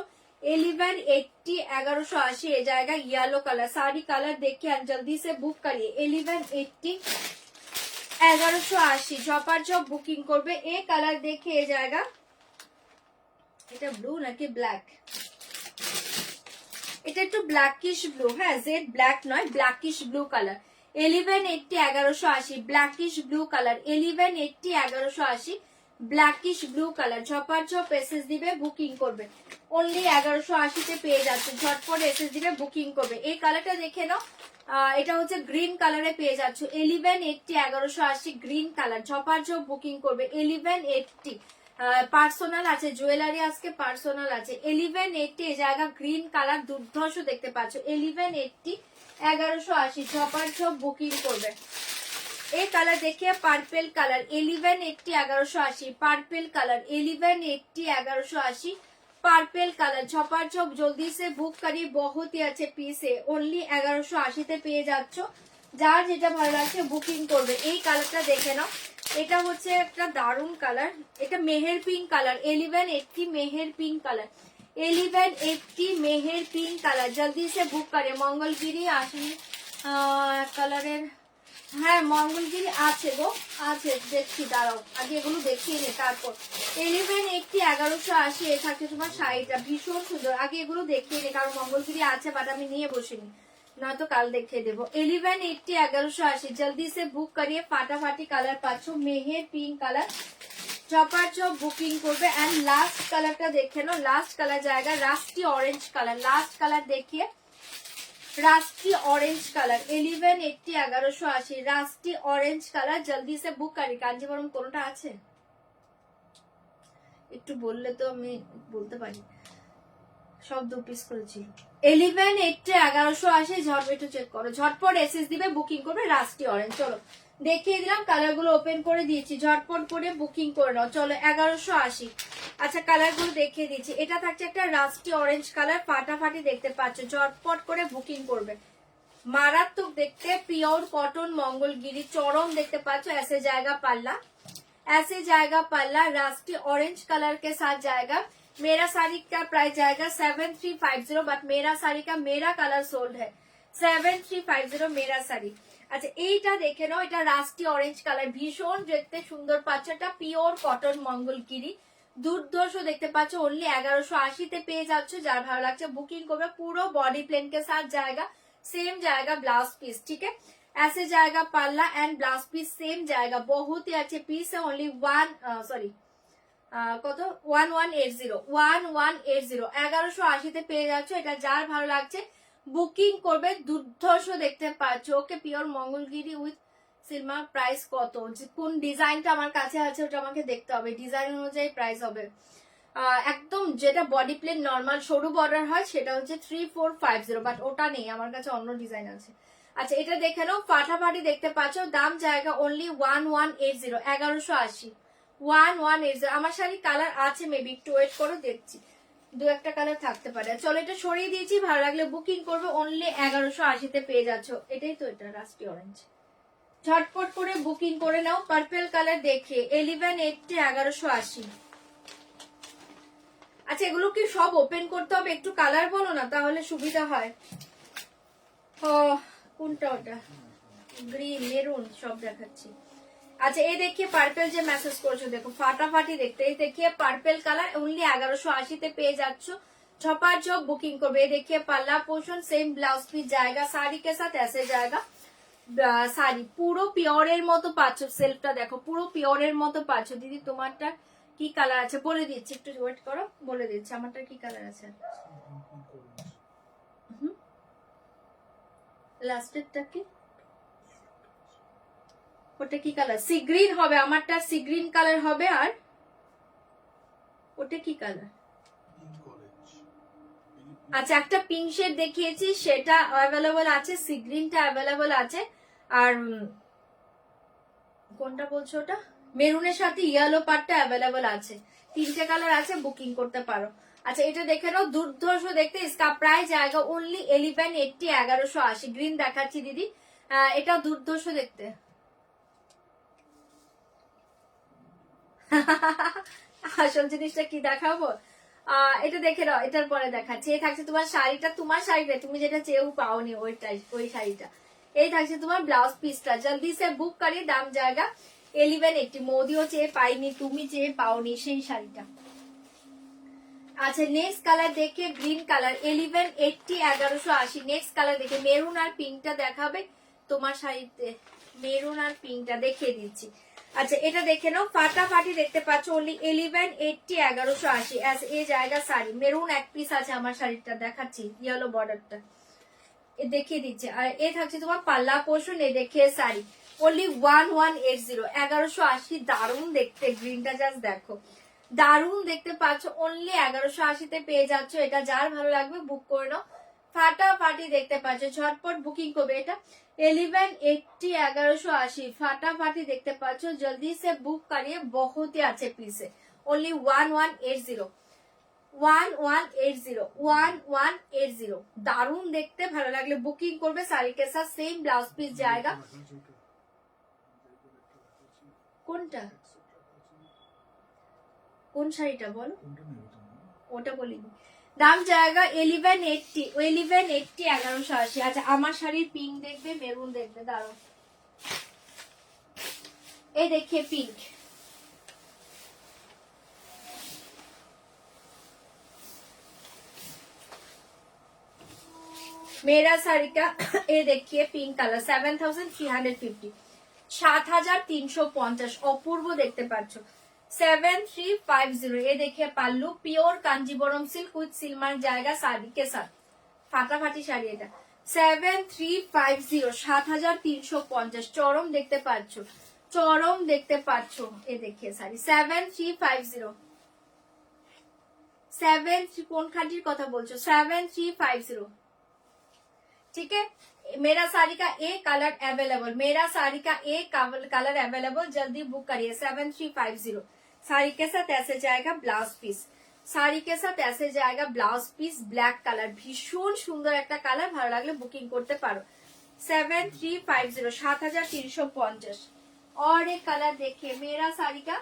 1180, 1180 ये जाएगा येलो कलर। सारी कलर देखिए जल्दी से बुक करिए। 1180, 1180 ঝপার ঝপ বুকিং করবে। এই কালার দেখে এ জায়গা, এটা ব্লু নাকি ব্ল্যাক, এটা একটু ব্ল্যাকিশ ব্লু, হ্যাঁ জেড ব্ল্যাক নয়, blackish blue colour. 1180, 1180, blackish blue colour 1180, 1180, blackish blue colour. ঝপার ঝপ এসএস দিবে, বুকিং করবে। অনলি 1180 তে পেয়ে যাচ্ছে, ঝটপট এসএস দিবে, বুকিং করবে। এই কালারটা দেখে নাও, এটা হচ্ছে গ্রিন কালারে পেয়ে যাচ্ছ। 1180, 1180, গ্রিন কালার, ঝপার ঝপ বুকিং করবে। 1180 পার্সোনাল আছে, জুয়েলারি আজকে পার্সোনাল আছে। 1180 জায়গা গ্রিন কালার দুর্ধর্ষ দেখতে পাচ্ছ। 1180, 1180, ঝপার ঝপ বুকিং করবে। এই কালার देखिए purple colour 1180, 1180, purple colour 1180, 1180, purple colour ঝপার ঝপ জলদি সে বুক করি। বহুত ही अच्छे पीस है, ओनली 1180 তে পেয়ে যাচ্ছ। যার যেটা ভালো লাগছে বুকিং করবে। এই কালারটা দেখে নাও, এটা হচ্ছে একটা দারুন কালার, এটা মেহের পিঙ্ক কালার। 1180 মেহের পিঙ্ক কালার, 1180 মেহের পিঙ্ক কালার, জলদি সে বুক করে। মঙ্গলগিরি আসেনি কালারের, হ্যাঁ মঙ্গলগিরি আছে গো, আছে দেখছি, দাঁড়াও আগে এগুলো দেখিয়ে নে তারপর। 1180, 1180 এ থাকছে তোমার শাড়িটা, ভীষণ সুন্দর। আগে এগুলো দেখিয়ে নে, কারণ মঙ্গলগিরি আছে বাট আমি নিয়ে বসিনি, নয়তো কাল দেখিয়ে দেবো। 1180, 1180, জলদি সে বুক করিয়ে। ফাটাফাটি কালার পাচ্ছ, মেহের পিঙ্ক কালার, ঝপার ঝপ বুকিং করবে। এন্ড লাস্ট কালারটা দেখে নাও, লাস্ট কালার জায়গা rusty orange colour, last colour দেখিয়ে। Rusty orange colour 1180, 1180, rusty orange colour, জলদি সে বুক করি। কাঞ্জিবরম কোনটা আছে একটু বললে তো আমি বলতে পারি। সব 2 পিস করেছি। 1180, 1180, ঝটপট একটু চেক করো, ঝটপট এসএস দিবে, বুকিং করবে। রাস্টি অরেঞ্জ, চলো দেখিয়ে দিলাম, কালার গুলো ওপেন করে দিয়েছি, ঝটপট করে বুকিং করে নাও। চলো 1180। আচ্ছা কালার গুলো দেখিয়ে দিচ্ছি। এটা থাকছে একটা রাস্টি অরেঞ্জ কালার, ফাটাফাটি দেখতে পাচ্ছ, ঝটপট করে বুকিং করবে। মারাত্মক দেখতে, পিওর কটন মঙ্গলগিরি, চরম দেখতে पाচ্ছ। ऐसे जाएगा पल्ला, ऐसे जाएगा पल्ला, रास्टी ऑरेंज कलर के साथ जाएगा। मेरा साड़ी का प्राइस जाएगा 7350, बट मेरा साड़ी का मेरा कलर सोल्ड है 7350 मेरा শাড়ি। আচ্ছা এইটা দেখে নাও, এটা রাস্টি অরেঞ্জ কালার, ভীষণ দেখতে সুন্দর পাচ্ছ। এটা পিওর কটন মঙ্গলগিরি, দুর্ধর্ষ দেখতে পাচ্ছ। অনলি 1180 তে পেয়ে যাচ্ছ। যার ভালো লাগছে বুকিং করবে। পুরো বডি প্লেন के साथ जाएगा, सेम जाएगा ब्लाउज पीस, ठीक है। ऐसे जाएगा पल्ला एंड ब्लाउज पीस सेम जाएगा। बहुत ही अच्छे पीस है। ओनली কত 1180, 1180, 1180 তে পেয়ে যাচ্ছ। এটা যার ভালো লাগছে বুকিং করবে। দুর্ধর্ষ দেখতে পাচ্ছ। ওকে pure Mangalagiri with silver. Price কত, কোন ডিজাইনটা আমার কাছে আছে ওটা আমাকে দেখতে হবে, ডিজাইন অনুযায়ী প্রাইস হবে। একদম যেটা বডি প্লেন নর্মাল সরু বর্ডার হয় সেটা হচ্ছে 3450, বাট ওটা নেই আমার কাছে, অন্য ডিজাইন আছে। আচ্ছা এটা দেখে নাও, ফাটাফাটি দেখতে পাচ্ছ। দাম জায়গা অনলি 1180, 1180, 1180। আমার শাড়ি কালার আছে মেবি, একটু ওয়েট করো দেখছি, 2-1টা কালার থাকতে পারে। চলো এটা সরিয়ে দিয়েছি, ভালো লাগলে বুকিং করবে। অনলি 1180 তে পেয়ে যাচ্ছ। এটাই তো, এটা রাস্টি অরেঞ্জ, ঝটপট করে বুকিং করে নাও। পার্পল কালার দেখে 1180, 1180। আচ্ছা এগুলো কি সব ওপেন করতে হবে? একটু কালার বলো না, তাহলে সুবিধা হয়। কোনটা ওটা, গ্রিন মেরুন সব দেখাচ্ছি। আচ্ছা এই দেখিয়ে পার্পল যে মেসেজ করছো, দেখো ফাটাফাটি দেখতে। এই দেখিয়ে পার্পল কালার অনলি 1180 তে পেয়ে যাচ্ছ। ঝপার ঝপ বুকিং করবে। এই দেখিয়ে পাল্লা পোর্শন সেম ব্লাউজ পিস जाएगा, साड़ी के साथ ऐसे जाएगा। শাড়ি পুরো পিওরের মতো পাচ্ছ। সেলফটা দেখো, পুরো পিওরের মতো পাচ্ছ। দিদি তোমারটা কি কালার আছে বলে দিচ্ছি, একটু ওয়েট করো, বলে দিচ্ছি আমারটা কি কালার আছে। লাস্টেরটা কি ওটা কি কালার? সি গ্রিন হবে আমারটা, সি গ্রিন কালার হবে। আর ওটা কি কালার? আচ্ছা একটা পিঙ্ক শেড দেখিয়েছি, সেটা অ্যাভেলেবল আছে, সি গ্রিনটা অ্যাভেলেবল আছে। আর কোনটা বলছো ওটা? মেরুনের সাথে ইয়েলো পার্টটা অ্যাভেলেবল আছে। 3টে কালার আছে, বুকিং করতে পারো। আচ্ছা এটা দেখে নাও, দুর্ধর্ষ দেখতে। इसका প্রাইস জায়গা অনলি 1180, 1180। গ্রিন দেখাচ্ছি দিদি, এটা দুর্ধর্ষ দেখতে। আসল জিনিসটা কি দেখাবো? এটা দেখে নাও, এটার পরে দেখাচ্ছি। এই থাকছে তোমার শাড়িটা, তোমার শাড়িটা তুমি যেটা চেয়েও পাওনি ওই শাড়িটা। এই থাকছে তোমার ব্লাউজ পিসটা। জলদি সে বুক করি, দাম জায়গা 1180। মোদিও চেয়ে পাইনি, তুমি চেয়ে পাওনি সেই শাড়িটা। আচ্ছা নেক্সট কালার দেখে, গ্রিন কালার 1180, 1180। নেক্সট কালার দেখে, মেরুন আর পিঙ্কটা দেখাবে তোমার শাড়িতে। মেরুন আর পিঙ্কটা দেখিয়ে দিচ্ছি। আচ্ছা এটা দেখে নাও, ফাটাফাটি দেখতে পাচ্ছ, অনলি 1180, 1180। এই জায়গা শাড়ি মেরুন এক পিস আছে আমার শাড়িটা, দেখাচ্ছি ইয়েলো বর্ডারটা দেখিয়ে দিচ্ছে। আর এ থাকছে তোমার পাল্লা পোর্শন, এ দেখে শাড়ি অনলি 1180, 1180। দারুণ দেখতে, গ্রিনটা জাস্ট দেখো, দারুণ দেখতে পাচ্ছ। অনলি 1180-তে পেয়ে যাচ্ছ। এটা যার ভালো লাগবে বুক করে নাও, ফাটাফাটি দেখতে পাচ্ছ, ঝটপট বুকিং করবে। এটা 1180, 1180 ফাটাফাটি দেখতে পাচ্ছ। জলদি সে বুক করিয়ে, বহুতে আছে পিসে। অনলি 1180, 1180, 1180। দারুণ দেখতে, ভালো লাগলে বুকিং করবে। শাড়ি কে সাথ সেম ব্লাউজ পিস জায়গা। কোনটা? কোন শাড়িটা বলো? ওটা বলিনি, দাম জায়গা 1180, 1180, 1180। আচ্ছা আমার শাড়ির পিঙ্ক দেখবে, মেরুন দেখবে, দাঁড়াও। এই দেখে পিঙ্ক, मेरा साड़ी का ये देखिए पिंक कलर 7350, 7350। অপূর্ব দেখতে পাচ্ছ, 7350। ये देखिए pallu, pure Kanjeevaram silk with silver जाएगा साड़ी के साथ। ফাটাফাটি শাড়ি এটা 7350, 7350। চরম দেখতে পাচ্ছ, চরম দেখতে পাচ্ছ। এ দেখিয়ে শাড়ি 7350, 73। কোন খাঁটির কথা বলছো? 7350। ठीक है, मेरा साड़ी का एक कलर अवेलेबल, मेरा साड़ी का एक कलर अवेलेबल, जल्दी बुक करिए। 7350। साड़ी के साथ ऐसे जाएगा ब्लाउज पीस, শাড়ি কে সাথে ऐसे जाएगा ब्लाउज पीस, ব্ল্যাক কালার, ভীষণ সুন্দর একটা কালার। ভালো লাগলে বুকিং করতে পারো। 7350, 7350। और एक कलर देखिए मेरा साड़ी का,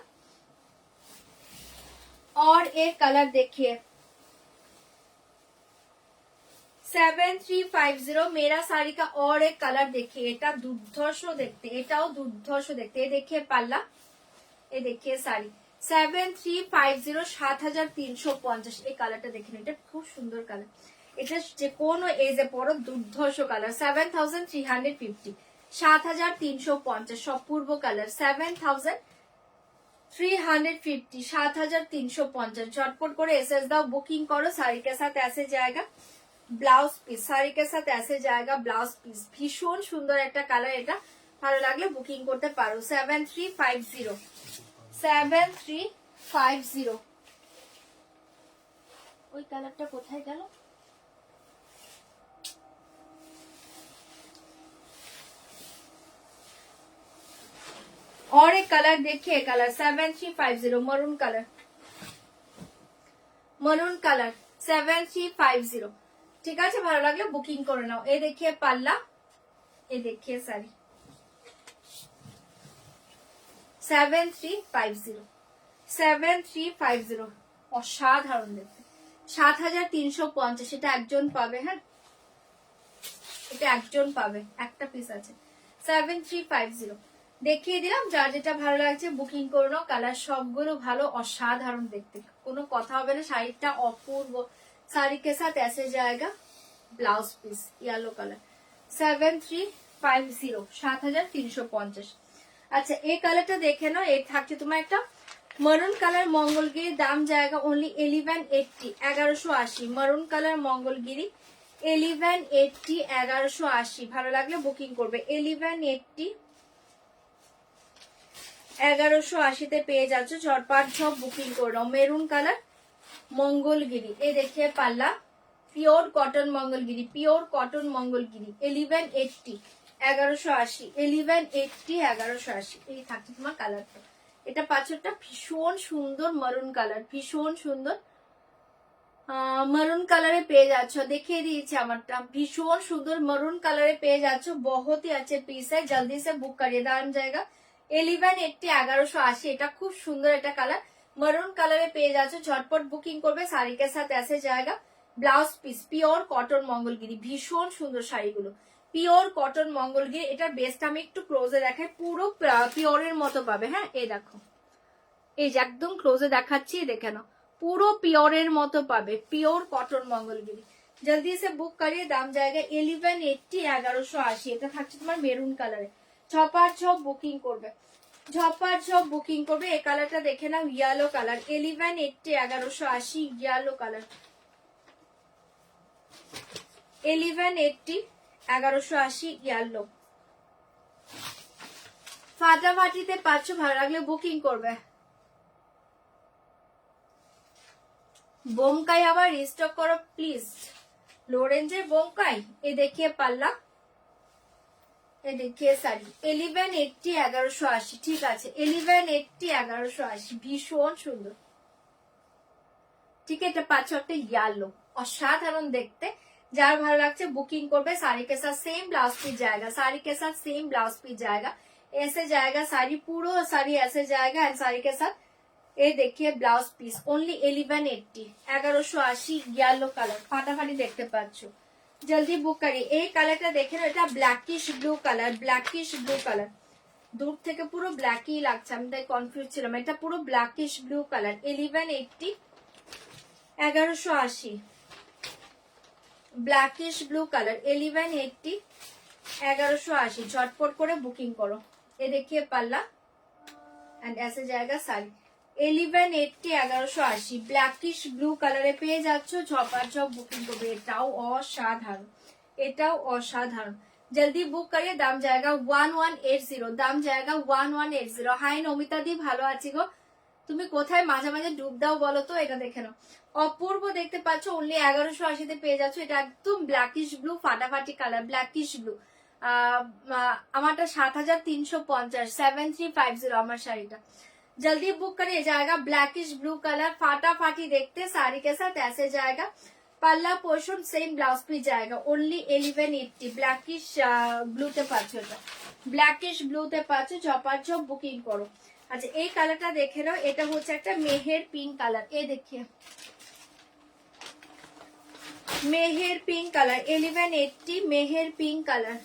और एक कलर देखिए 7350। मेरा साड़ी का और एक कलर देखिए, এটা দুর্ধর্ষ দেখতে, এটাও দুর্ধর্ষ দেখতে। এ দেখিয়ে পাল্লা, এ দেখিয়ে শাড়ি 7350, 7350। এই কালারটা দেখে নিন, এটা খুব সুন্দর কালার। এটা যে কোনো এজে পরো, দুর্ধর্ষ কালার। 7350, 7350। অপূর্ব কালার 7350, 7350। ঝটপট করে এসএস দাও, বুকিং করো। শাড়ি কে সাথ ऐसे जाएगा ব্লাউজ পিস, শাড়ি কে সাথ ऐसे जाएगा ব্লাউজ পিস। ভীষণ সুন্দর একটা কালার, এটা ভালো লাগলে বুকিং করতে পারো। 7350, 7350। ওই কালারটা কোথায় গেল? और एक कलर देखिए, colour 7350, maroon colour, maroon colour 7350। ঠিক আছে, ভালো লাগলে বুকিং করে নাও। এই দেখিয়ে পাল্লা, এই দেখিয়ে শাড়ি 7350, 7350। অসাধারণ দেখতে, 7350। এটা একজন পাবে, হ্যাঁ এটা একজন পাবে, একটা পিস আছে। 7350 দেখিয়ে দিলাম। যার যেটা ভালো লাগছে বুকিং করে নাও। কালার সবগুলো ভালো, অসাধারণ দেখতে, কোনো কথা হবে না। শাড়িটা অপূর্ব। শাড়ি কে সাথ ऐसे जाएगा ব্লাউজ পিস, ইয়েলো কালার 7350, 7350। আচ্ছা এই কালারটা দেখে নাও। এর থাকছে তোমার একটা মরুন কালার মঙ্গলগিরি, দাম জায়গা অনলি 1180, 1180। Maroon colour Mangalagiri 1180, 1180। ভালো লাগলে বুকিং করবে। 1180, 1180 পেয়ে যাচ্ছ, ঝটপট সব বুকিং করে নাও। মেরুন কালার মঙ্গলগিরি, এই দেখিয়ে পাল্লা, pure cotton Mangalagiri, pure cotton Mangalagiri 1180, 1180, 1180, 1180। এই থাকছে তোমার কালারটা। এটা পাঁচটা ভীষণ সুন্দর মারুন কালার, ভীষণ সুন্দর মারুন কালারে পেয়ে যাচ্ছ। দেখিয়ে দিয়েছি আমারটা, ভীষণ সুন্দর মারুন কালারে পেয়ে যাচ্ছ। বহুত ही अच्छे पीस है, जल्दी से बुक करिए, दाम जाएगा 1180, 1180। এটা খুব সুন্দর একটা কালার, মারুন কালারে পেয়ে যাচ্ছ। ঝটপট বুকিং করবে, শাড়ি কে সাথ ऐसे जाएगा। Blouse piece pure cotton Mangalagiri, ভীষণ সুন্দর শাড়িগুলো, পিওর কটন মঙ্গলগিরি। এটার বেস্ট আমি একটু ক্লোজে দেখাই, পুরো পিওরের মতো পাবে। হ্যাঁ এই দেখো, এই যে একদম ক্লোজে দেখাচ্ছি, দেখে নাও, পুরো পিওরের মতো পাবে, পিওর কটন মঙ্গলগিরি। জলদি সে বুক করিয়ে, দাম জায়গা 1180, 1180। এটা থাকছে তোমার মেরুন কালারে। ঝপার ঝপ বুকিং করবে, ঝপার ঝপ বুকিং করবে। এই কালারটা দেখে নাও, yellow colour 1180, 1180, yellow colour 1180, 1180, yellow. ফাটাফাটিতে পাচ্ছ, ভালো লাগলে বুকিং করবে। বোমকাই আবার রিস্টক করো প্লিজ, লো রেঞ্জের বোমকাই। এ দেখিয়ে পাল্লা, এ দেখিয়ে শাড়ি 1180, 1180। ঠিক আছে 1180, 1180, ভীষণ সুন্দর। ঠিক আছে, এটা পাচ্ছ একটা ইয়েলো, অসাধারণ দেখতে। যার ভালো লাগছে বুকিং করবে। শাড়ি के साथ सेम ब्लाउज पीस जाएगा, साड़ी के साथ सेम ब्लाउज पीस जाएगा, ऐसे जाएगा साड़ी, पूरा साड़ी ऐसे जाएगा। एंड साड़ी के साथ ये देखिए ब्लाउज पीस ओनली 1180, 1180, येलो कालर फाटाफाटी देखते पाচ্ছ। जल्दी बुक करिए। এই কালারটা দেখে নাও, এটা blackish blue colour, blackish blue colour. দূর থেকে পুরো ব্ল্যাকই লাগছে, আমি তাই কনফিউজ ছিলাম। এটা পুরো blackish blue colour 1180, 1180, blackish blue colour 1180, 1180। ঝটপট করে বুকিং করো। এ দেখিয়ে পাল্লা এন্ড ऐसे जाएगा साड़ी 1180, 1180, ব্ল্যাকিশ ব্লু কালারে পেয়ে যাচ্ছ। ঝপাঝপ বুকিং করবে। এটাও অসাধারণ, এটাও অসাধারণ। জলদি বুক করিয়ে, দাম জায়গা 1180, দাম জায়গা 1180। হাই নমিতা দি, ভালো আছি গো। তুমি কোথায় মাঝে মাঝে ডুব দাও বলো তো। এটা দেখে নাও, অপূর্ব দেখতে পাচ্ছ, অনলি 1180 তে পেয়ে যাচ্ছ। এটা একদম ব্ল্যাকিশ ব্লু ফাটাফাটি কালার, ব্ল্যাকিশ ব্লু। আমারটা 7350, 7350 আমার শাড়িটা। जल्दी बुक करिए, जाएगा ब्लैकिश ब्लू कलर, फाटाफाटी देखते। साड़ी के साथ ऐसे जाएगा। पल्ला पोर्शन सेम ब्लाउज पीस जाएगा, ओनली 1180। ब्लैकिश ब्लू ते पाচ্ছো, এটা ব্ল্যাকিশ ব্লু তে পাচ্ছো। ঝপাঝপ বুকিং করো। আচ্ছা এই কালারটা দেখে নাও, এটা হচ্ছে একটা মেহের পিঙ্ক কালার। এ দেখিয়ে মেহের পিঙ্ক কালার 1180, মেহের পিঙ্ক কালার।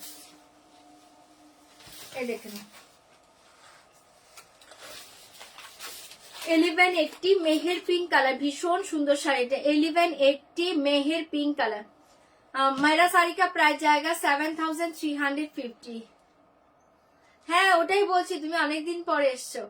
এ দেখে নাও 1180, মেহের পিঙ্ক কালার, ভীষণ সুন্দর শাড়িটা 1180, মেহের পিঙ্ক কালার। मेरा साड़ी का प्राइस जाएगा 7350। হ্যাঁ ওটাই বলছি, তুমি অনেকদিন পরে এসছো।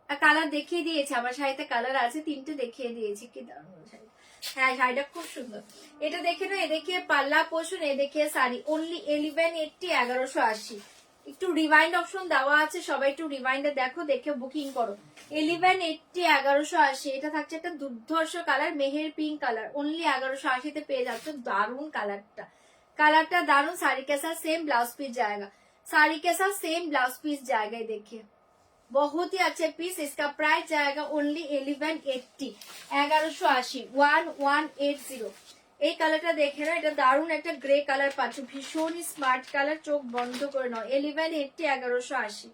কালার দেখিয়ে দিয়েছি, আমার শাড়িতে কালার আছে, তিনটে দেখিয়ে দিয়েছি। কি দারুণ শাড়ি। হ্যাঁ শাড়িটা খুব সুন্দর। এটা দেখে নাও, এ দেখিয়ে পাল্লা পোষণ, এ দেখিয়ে শাড়ি ওনলি 1180, 1180। একটু রিমাইন্ড অপশন দেওয়া আছে, সবাই একটু রিমাইন্ডে দেখো, দেখে বুকিং করো। 1180, 1180। এটা থাকছে একটা দুর্ধর্ষ colour, Meher pink colour, only 1180 তে পেয়ে যাচ্ছ। দারুণ কালারটা, কালারটা দারুণ। শাড়ি के साथ सेम ब्लाउज पीस जाएगा, साड़ी के साथ सेम ब्लाउज पीस जाएगा। देखिए बहुत ही अच्छे पीस। इसका प्राइस जाएगा ओनली 1180, 1180, 1180। এই কালারটা দেখে না, এটা দারুণ একটা গ্রে কালার পাচ্ছ, ভীষণই স্মার্ট কালার। চোখ বন্ধ করে নাও, 1180, 1180।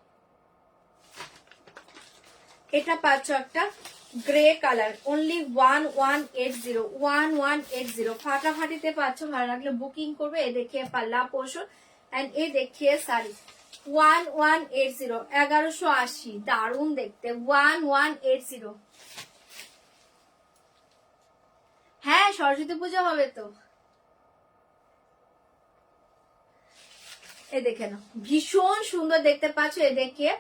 এটা পাচ্ছ একটা গ্রে কালার, অনলি 1180, 1180। ফাটাফাটিতে পাচ্ছ, ভালো লাগলে বুকিং করবে। এ দেখিয়ে পাল্লা পোষণ এন্ড এ দেখিয়ে শাড়ি 1180, 1180। দারুণ দেখতে 1180। হ্যাঁ সরস্বতী পুজো হবে তো। এ দেখে নাও, ভীষণ সুন্দর দেখতে পাচ্ছ। এ দেখিয়ে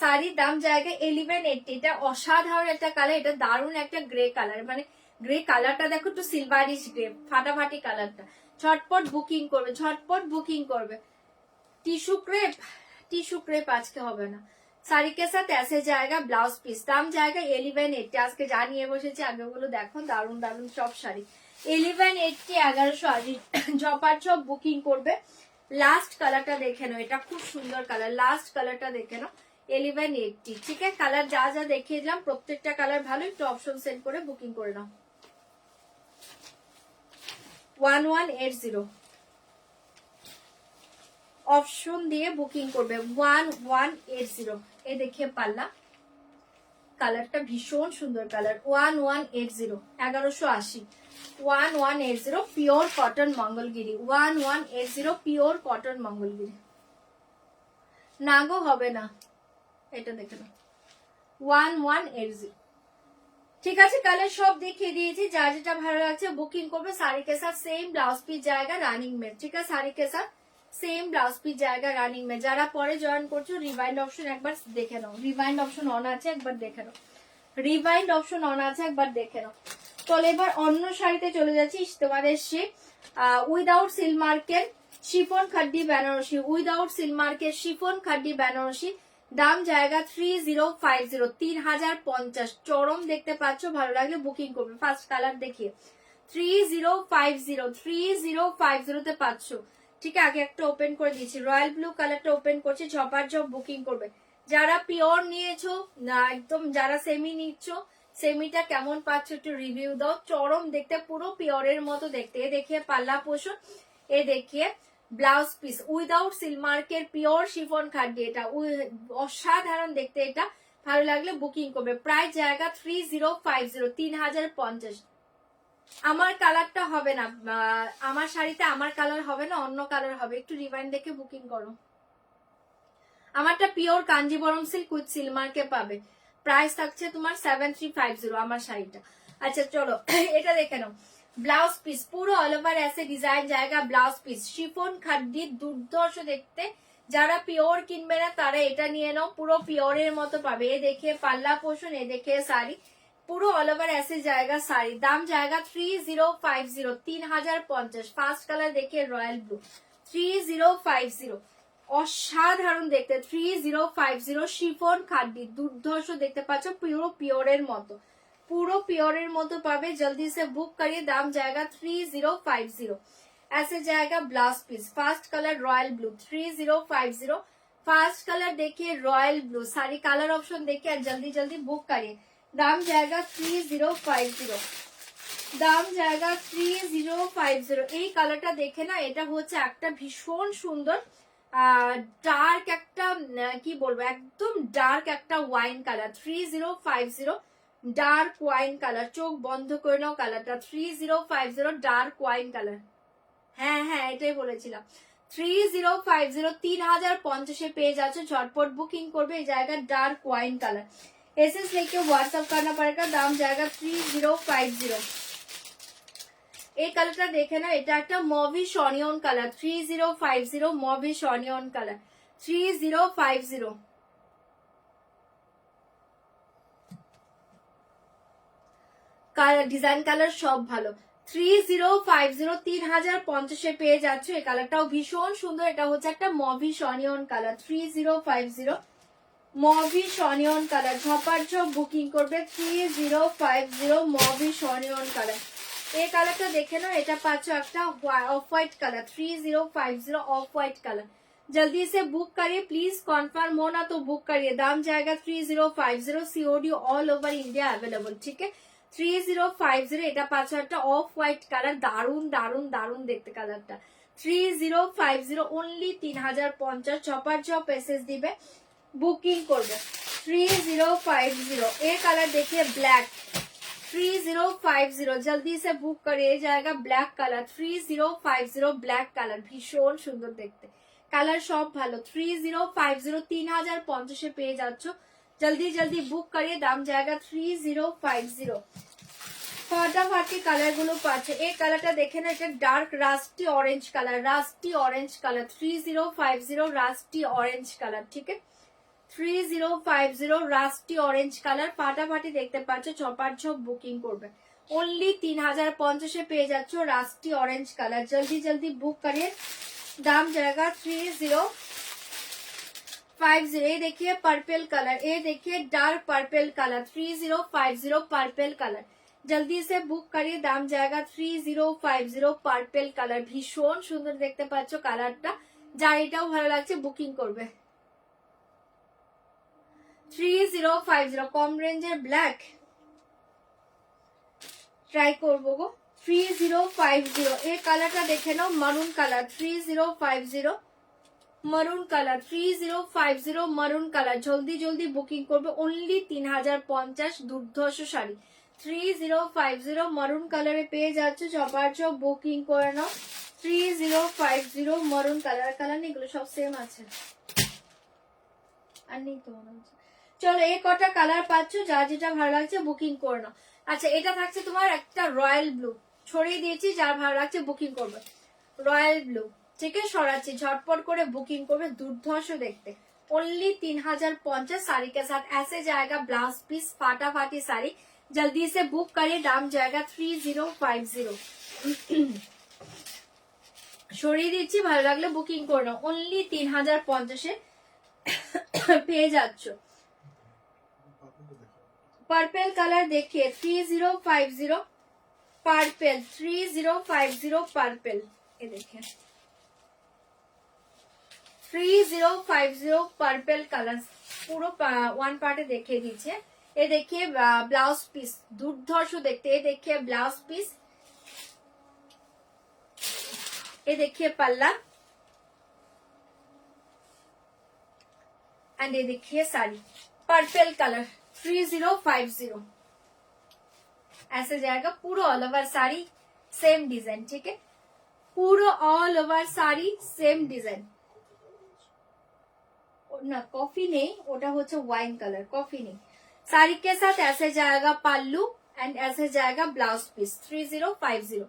শাড়ির দাম জায়গা 1180। এটা অসাধারণ একটা কালার, এটা দারুণ একটা গ্রে কালার, মানে গ্রে কালারটা দেখো, একটু সিলভারিশ গ্রে, ফাটাফাটি কালারটা। ঝটপট বুকিং করবে, ঝটপট বুকিং করবে। টিস্যু ক্রেপ, टिश्यू क्रेप आज के হবে না। শাড়ি के साथ ऐसे जाएगा ब्लाउज पीस, दाम जाएगा 1180। আজকে জানিয়ে বসেছি, আগেগুলো দেখো দারুন দারুন সব শাড়ি 1180 1180। জপার চপ বুকিং করবে। লাস্ট কালারটা দেখে নাও, এটা খুব সুন্দর কালার, লাস্ট কালারটা দেখে নাও 1180। ঠিক আছে, কালার যা যা দেখিয়ে দিলাম প্রত্যেকটা কালার ভালো, একটু অপশন সেন্ড করে বুকিং করে নাও। 1180 অপশন দিয়ে বুকিং করবে 1180। এই দেখে পাল্লা, কালারটা ভীষণ সুন্দর colour 1180 1180 1180 pure cotton Mangalagiri 1180 pure cotton Mangalagiri. নাগো হবে না, এটা দেখে নাও 1180। ঠিক আছে, কালার সব দেখিয়ে দিয়েছি, যা যেটা ভালো লাগছে বুকিং করবে। শাড়ি के साथ सेम ब्लाउज पीस जाएगा रनिंग में। ठीक है, শাড়ি के साथ सेम ब्लाउज पीस जाएगा रनिंग में। যারা পরে জয়েন করছো রিভাইন্ড অপশন একবার দেখে নাও, রিভাইন্ড অপশন অন আছে একবার দেখে নাও, রিভাইন্ড অপশন অন আছে একবার দেখে নাও। চলো এবার অন্য শাড়িতে চলে যাচ্ছি। তোমাদের সে উইদাউট সিল্ক মার্কের শিফন খাড্ডি বেনারসি, উইদাউট সিল্ক মার্কের শিফন খাড্ডি বেনারসি, দাম জায়গা 3050 3050। চরম দেখতে পাচ্ছ, ভালো লাগলে বুকিং করবে। ফার্স্ট কালার দেখিয়ে 3050 3050 তে পাচ্ছ। ঠিক আছে, আগে একটা ওপেন করে দিয়েছি, রয়্যাল ব্লু কালারটা ওপেন করছি। ঝপার ঝপ বুকিং করবে। যারা পিওর নিয়েছো না একদম, যারা সেমি নিচ্ছ সেমিটা কেমন পাচ্ছ একটু রিভিউ দাও। চরম দেখতে, পুরো পিওরের মতো দেখতে। এ দেখিয়ে পাল্লা পোষণ, এ দেখিয়ে ব্লাউজ পিস উইদাউট সিলমার্কের পিওর শিফন খাড্ডি, এটা অসাধারণ দেখতে। এটা ভালো লাগলে বুকিং করবে। প্রাইস জায়গা 3050 3050। আমার কালারটা হবে না, আমার শাড়িতে আমার কালার হবে না, অন্য কালার হবে। একটু রিভাইন্ড দেখে বুকিং করো। আমারটা পিওর কাঞ্জিবরম সিল্ক উইথ সিলমার্কে পাবে। প্রাইস থাকছে তোমার 7350 আমার শাড়িটা। আচ্ছা চলো এটা দেখে নাও। ব্লাউজ পিস পুরো অল ওভার এসে ডিজাইন জায়গা ব্লাউজ পিস শিফন খাড্ডি, দুর্ধর্ষ দেখতে। যারা পিওর কিনবে না তারা এটা নিয়ে নাও, পুরো পিওরের মতো পাবে। এ দেখে পাল্লা পোষণ, এ দেখে শাড়ি, পুরো অল ওভার এসে জায়গা শাড়ি। দাম জায়গা 3050 3050। ফার্স্ট কালার দেখে রয়্যাল ব্লু 3050, অসাধারণ দেখতে 3050 শিফন খাড্ডি, দুর্ধর্ষ দেখতে পাচ্ছ, পুরো পিওরের মতো, পুরো পিওরের মতো পাবে। জলদি সে বুক করিয়ে। দাম জায়গা 3050। ऐसे जाएगा blouse piece. First colour royal blue 3050। First colour देखिए रॉयल ब्लू। सारी कलर ऑप्शन देखिए और जल्दी जल्दी बुक करिए। दाम जाएगा 3050। দাম জায়গা 3050। এই কালারটা দেখে না, এটা হচ্ছে একটা ভীষণ সুন্দর ডার্ক একটা, কি বলবো, একদম ডার্ক একটা wine colour 3050 dark wine colour. চোখ বন্ধ করে নাও কালারটা 3050 ডার্ক ওয়াইন কালার। হ্যাঁ হ্যাঁ এটাই বলেছিলাম 3050 3050 পেয়ে যাচ্ছে। ঝটপট বুকিং করবে। এই জায়গা ডার্ক ওয়াইন কালার। एसएस लेके व्हाट्सएप करना पड़ेगा। दाम जाएगा 3050। এই কালারটা দেখে না, এটা একটা mauvish onion colour 3050 mauvish onion colour 3050। Colour design colour সব ভালো। 3050 3050 পেয়ে যাচ্ছে। এই কালারটাও ভীষণ সুন্দর। এটা হচ্ছে একটা mauvish onion colour 3050 mauvish onion colour. ঝপার ঝপ বুকিং করবে 3050 মভিশ অনিয়ন কালার। এই কালারটা দেখে নাও, এটা পাচ্ছ একটা off white colour 3050 off white colour. जल्दी से बुक करिए प्लीज, कन्फर्म हो ना तो बुक करिए। दाम जाएगा 3050। COD all over India available. ठीक है 3050। এটা পাচ্ছ একটা অফ হোয়াইট কালার, দারুন দারুন দারুন দেখতে কালারটা 3050 অনলি 3050। চপার চপ এসএস দিবে, বুকিং করবে 3050। এই কালার देखिए ब्लैक 3050। जल्दी से बुक करिए। जाएगा ब्लैक कलर 3050 ब्लैक कलर, ভীষণ সুন্দর দেখতে। কালার সব ভালো 3050 3050 পেয়ে যাচ্ছ। जल्दी जल्दी बुक करिए। दाम जाएगा 3050। ফাটাফাটি কালার গুলো পাচ্ছে। এই কালারটা দেখে না, এটা dark rusty orange colour, rusty orange colour 3050 rusty orange colour. ঠিক আছে 3050 রাস্টি অরেঞ্জ কালার, ফাটাফাটি দেখতে পাচ্ছ। চপার ঝপ বুকিং করবে। ओनली 3050 পেয়ে যাচ্ছ রাস্টি অরেঞ্জ কালার। जल्दी जल्दी बुक करिए। दाम जाएगा 3050, ये देखिए पर्पल कलर, ये देखिए dark purple colour, 3050 purple colour, जल्दी से बुक करिए, दाम जाएगा 3050 पर्पल कलर, भीषण सुंदर देखते पाচ্ছ কালারটা, যার এটাও ভালো লাগছে বুকিং করবে। 3050 কম রেঞ্জের ব্ল্যাক ট্রাই করবো গো। 3050 এই কালারটা দেখে নাও, মারুন কালার, 3050 মারুন কালার, 3050 মারুন কালার, জলদি জলদি বুকিং করবে, অনলি 3050, দুর্ধর্ষ শাড়ি 3050 মারুন কালারে পেয়ে যাচ্ছে, চপারচপ বুকিং করে নাও। 3050 মারুন কালার, কালার নেই, এগুলো সব সেম আছে আর নেই তো মনে হচ্ছে। চলো এই কটা কালার পাচ্ছ, যার যেটা ভালো লাগছে বুকিং করে নাও। আচ্ছা এটা থাকছে তোমার একটা রয়্যাল ব্লু, ছড়িয়ে দিয়েছি, যার ভালো লাগছে বুকিং করবে, রয়্যাল ব্লু, ঠিক আছে সরাচ্ছি, ঝটপট করে বুকিং করবে, দুর্ধর্ষ দেখতে, ओनली 3050 साड़ी के साथ ऐसे जाएगा ब्लाउज पीस, फाटाफाटी साड़ी, जल्दी से बुक करिए, दाम जाएगा 3050। সরিয়ে দিচ্ছি, ভালো লাগলে বুকিং করে নাও, ओनली 3050 পেয়ে যাচ্ছ। पर्पल कलर देखिए 3050 पर्पल, 3050 पर्पल, ये देखिए 3050 पर्पल कलर পুরো ওয়ান পার্টে দেখিয়ে দিচ্ছে। ये देखिए ब्लाउज पीस, দুর্ধর্ষ দেখতে, ये देखिए ब्लाउज पीस, ये देखिए पल्ला, एंड ये देखिए साड़ी, पर्पल कलर 3050 ऐसे जाएगा, पूरा all over sari same design, ठीक है, पूरा all over sari same design. ना कॉफी नहीं, ওটা হচ্ছে ওয়াইন কালার, কফি নেই। साड़ी के साथ ऐसे जाएगा पल्लू एंड ऐसे जाएगा ब्लाउज पीस, 3050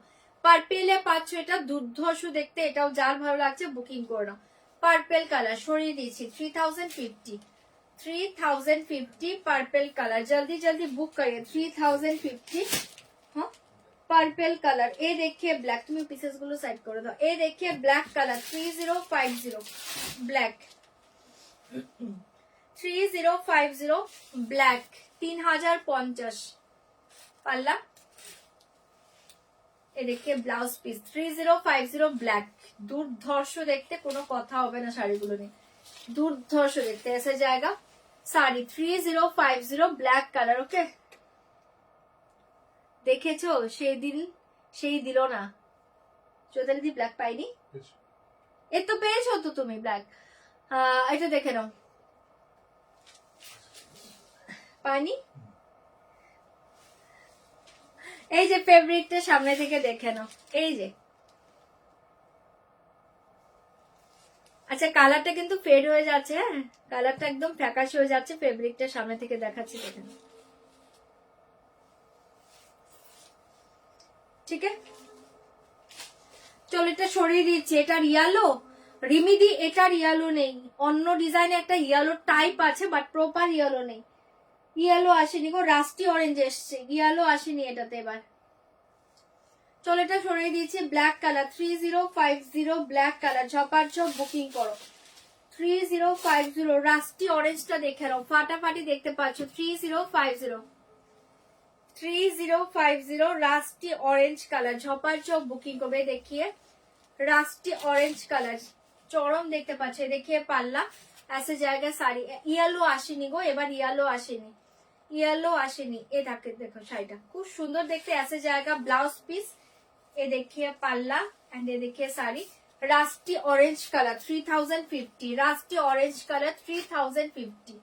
পার্পেলে পাচ্ছ, এটা দুর্ধর্ষ দেখতে, এটাও যার ভালো লাগছে বুকিং করে নাও। পার্পেল কালার সরিয়ে দিয়েছি, 3050 पर्पल कलर, जल्दी जल्दी बुक करिए, 3050। हाँ पर्पल कलर, ये देखिए ब्लैक, तुम्हें पीसेस गुलो साइड कर दो, ये देखिए ब्लैक कलर 3050 ब्लैक, 3050 ব্ল্যাক, 3050 পাল্লা, এ দেখে ব্লাউজ পিস 3050 ব্ল্যাক, দুর্ধর্ষ দেখতে, কোনো কথা হবে না শাড়িগুলো নিয়ে, দুর্ধর্ষ দেখতে, এসে জায়গা শাড়ি 3050 ব্ল্যাক কালার। ওকে দেখেছো সেই দিন, সেই দিল না চৌধুরী দি ব্ল্যাক পাইনি, এ তো পেয়েছো তো তুমি ব্ল্যাক, এটা দেখে নাও, পাইনি, এই যে ফেব্রিকটা সামনে থেকে দেখে নাও, এই যে, আচ্ছা কালারটা কিন্তু ফেড হয়ে যাচ্ছে, হ্যাঁ কালারটা একদম ফ্যাকাশে হয়ে যাচ্ছে, ফেব্রিকটা সামনে থেকে দেখাচ্ছি দেখে নাও, ঠিক আছে। চলো এটা সরিয়ে দিচ্ছি, এটার ইয়ালো রিমিদি, এটার ইয়ালো নেই, অন্য ডিজাইনে একটা ইয়ালো টাইপ আছে বাট প্রপার ইয়ালো নেই, ইয়ালো আসেনি গো, রাস্টি অরেঞ্জ এসছে, ইয়ালো আসেনি এটাতে এবার। চলো এটা সরিয়ে দিয়েছি, ব্ল্যাক কালার 3050 ব্ল্যাক কালার, ঝপার ঝপ বুকিং করো, 3050 রাস্টি অরেঞ্জটা দেখে নাও, ফাটাফাটি দেখতে পাচ্ছ, 3050 রাস্টি অরেঞ্জ কালার, ঝপার ঝপ বুকিং করবে, দেখিয়ে রাস্টি অরেঞ্জ কালার চরম দেখতে পাচ্ছ, দেখিয়ে পাল্লা, ऐसे जाएगा साड़ी, ইয়েলো আসেনি গো এবার, ইয়েলো আসেনি, ইয়েলো আসেনি, এ থাকে দেখো শাড়িটা খুব সুন্দর দেখতে, ऐसे जाएगा ब्लाउज पीस, ये देखिए पल्ला एंड ये देखिए sari, rusty orange colour 3050, rusty orange colour 3050,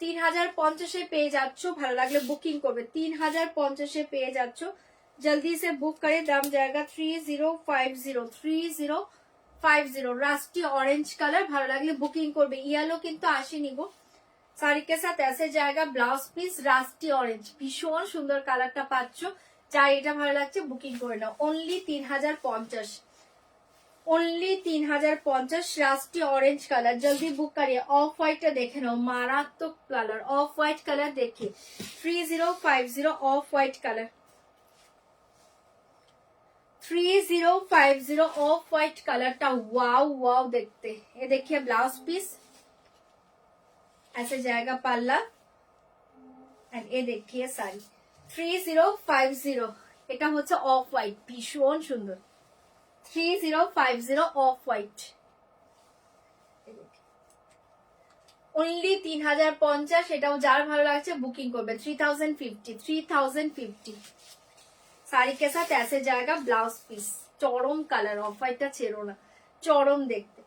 3050 পেয়ে যাচ্ছ, ভালো লাগলে বুকিং করবে, 3050 পেয়ে যাচ্ছ, जल्दी से बुक करे, दाम जाएगा 3050 रास्टी ऑरेंज कलर, ভালো লাগলে বুকিং করবে, ইয়েলো কিন্তু আসেনি গো। শাড়ি के साथ ऐसे जाएगा ब्लाउज पीस, रास्टी ऑरेंज, ভীষণ সুন্দর কালারটা পাচ্ছ, যার এটা ভালো লাগছে বুকিং করে নাও, only 3050, only 3050 rusty orange colour, जल्दी बुक करिए। ऑफ व्हाइट देखे नाओ, मारात्मक कलर, ऑफ व्हाइट कलर देखिए, 3050 off white colour, 3050 off white कलरটা ওয়াও ওয়াও দেখতে, ये देखिए ब्लाउज पीस, ऐसे जाएगा पाल्ला एंड ये देखिए साड़ी 3050 এটা হচ্ছে অফ হোয়াইট, ভীষণ সুন্দর। 3050 অফ হোয়াইট, অনলি 3050। এটাও যার ভালো লাগছে বুকিং করবে। 3050 साड़ी के साथ ऐसे जाएगा ब्लाउज पीस, चौरम कलर, ऑफ व्हाइट छेड़ो ना, चौरम देखते।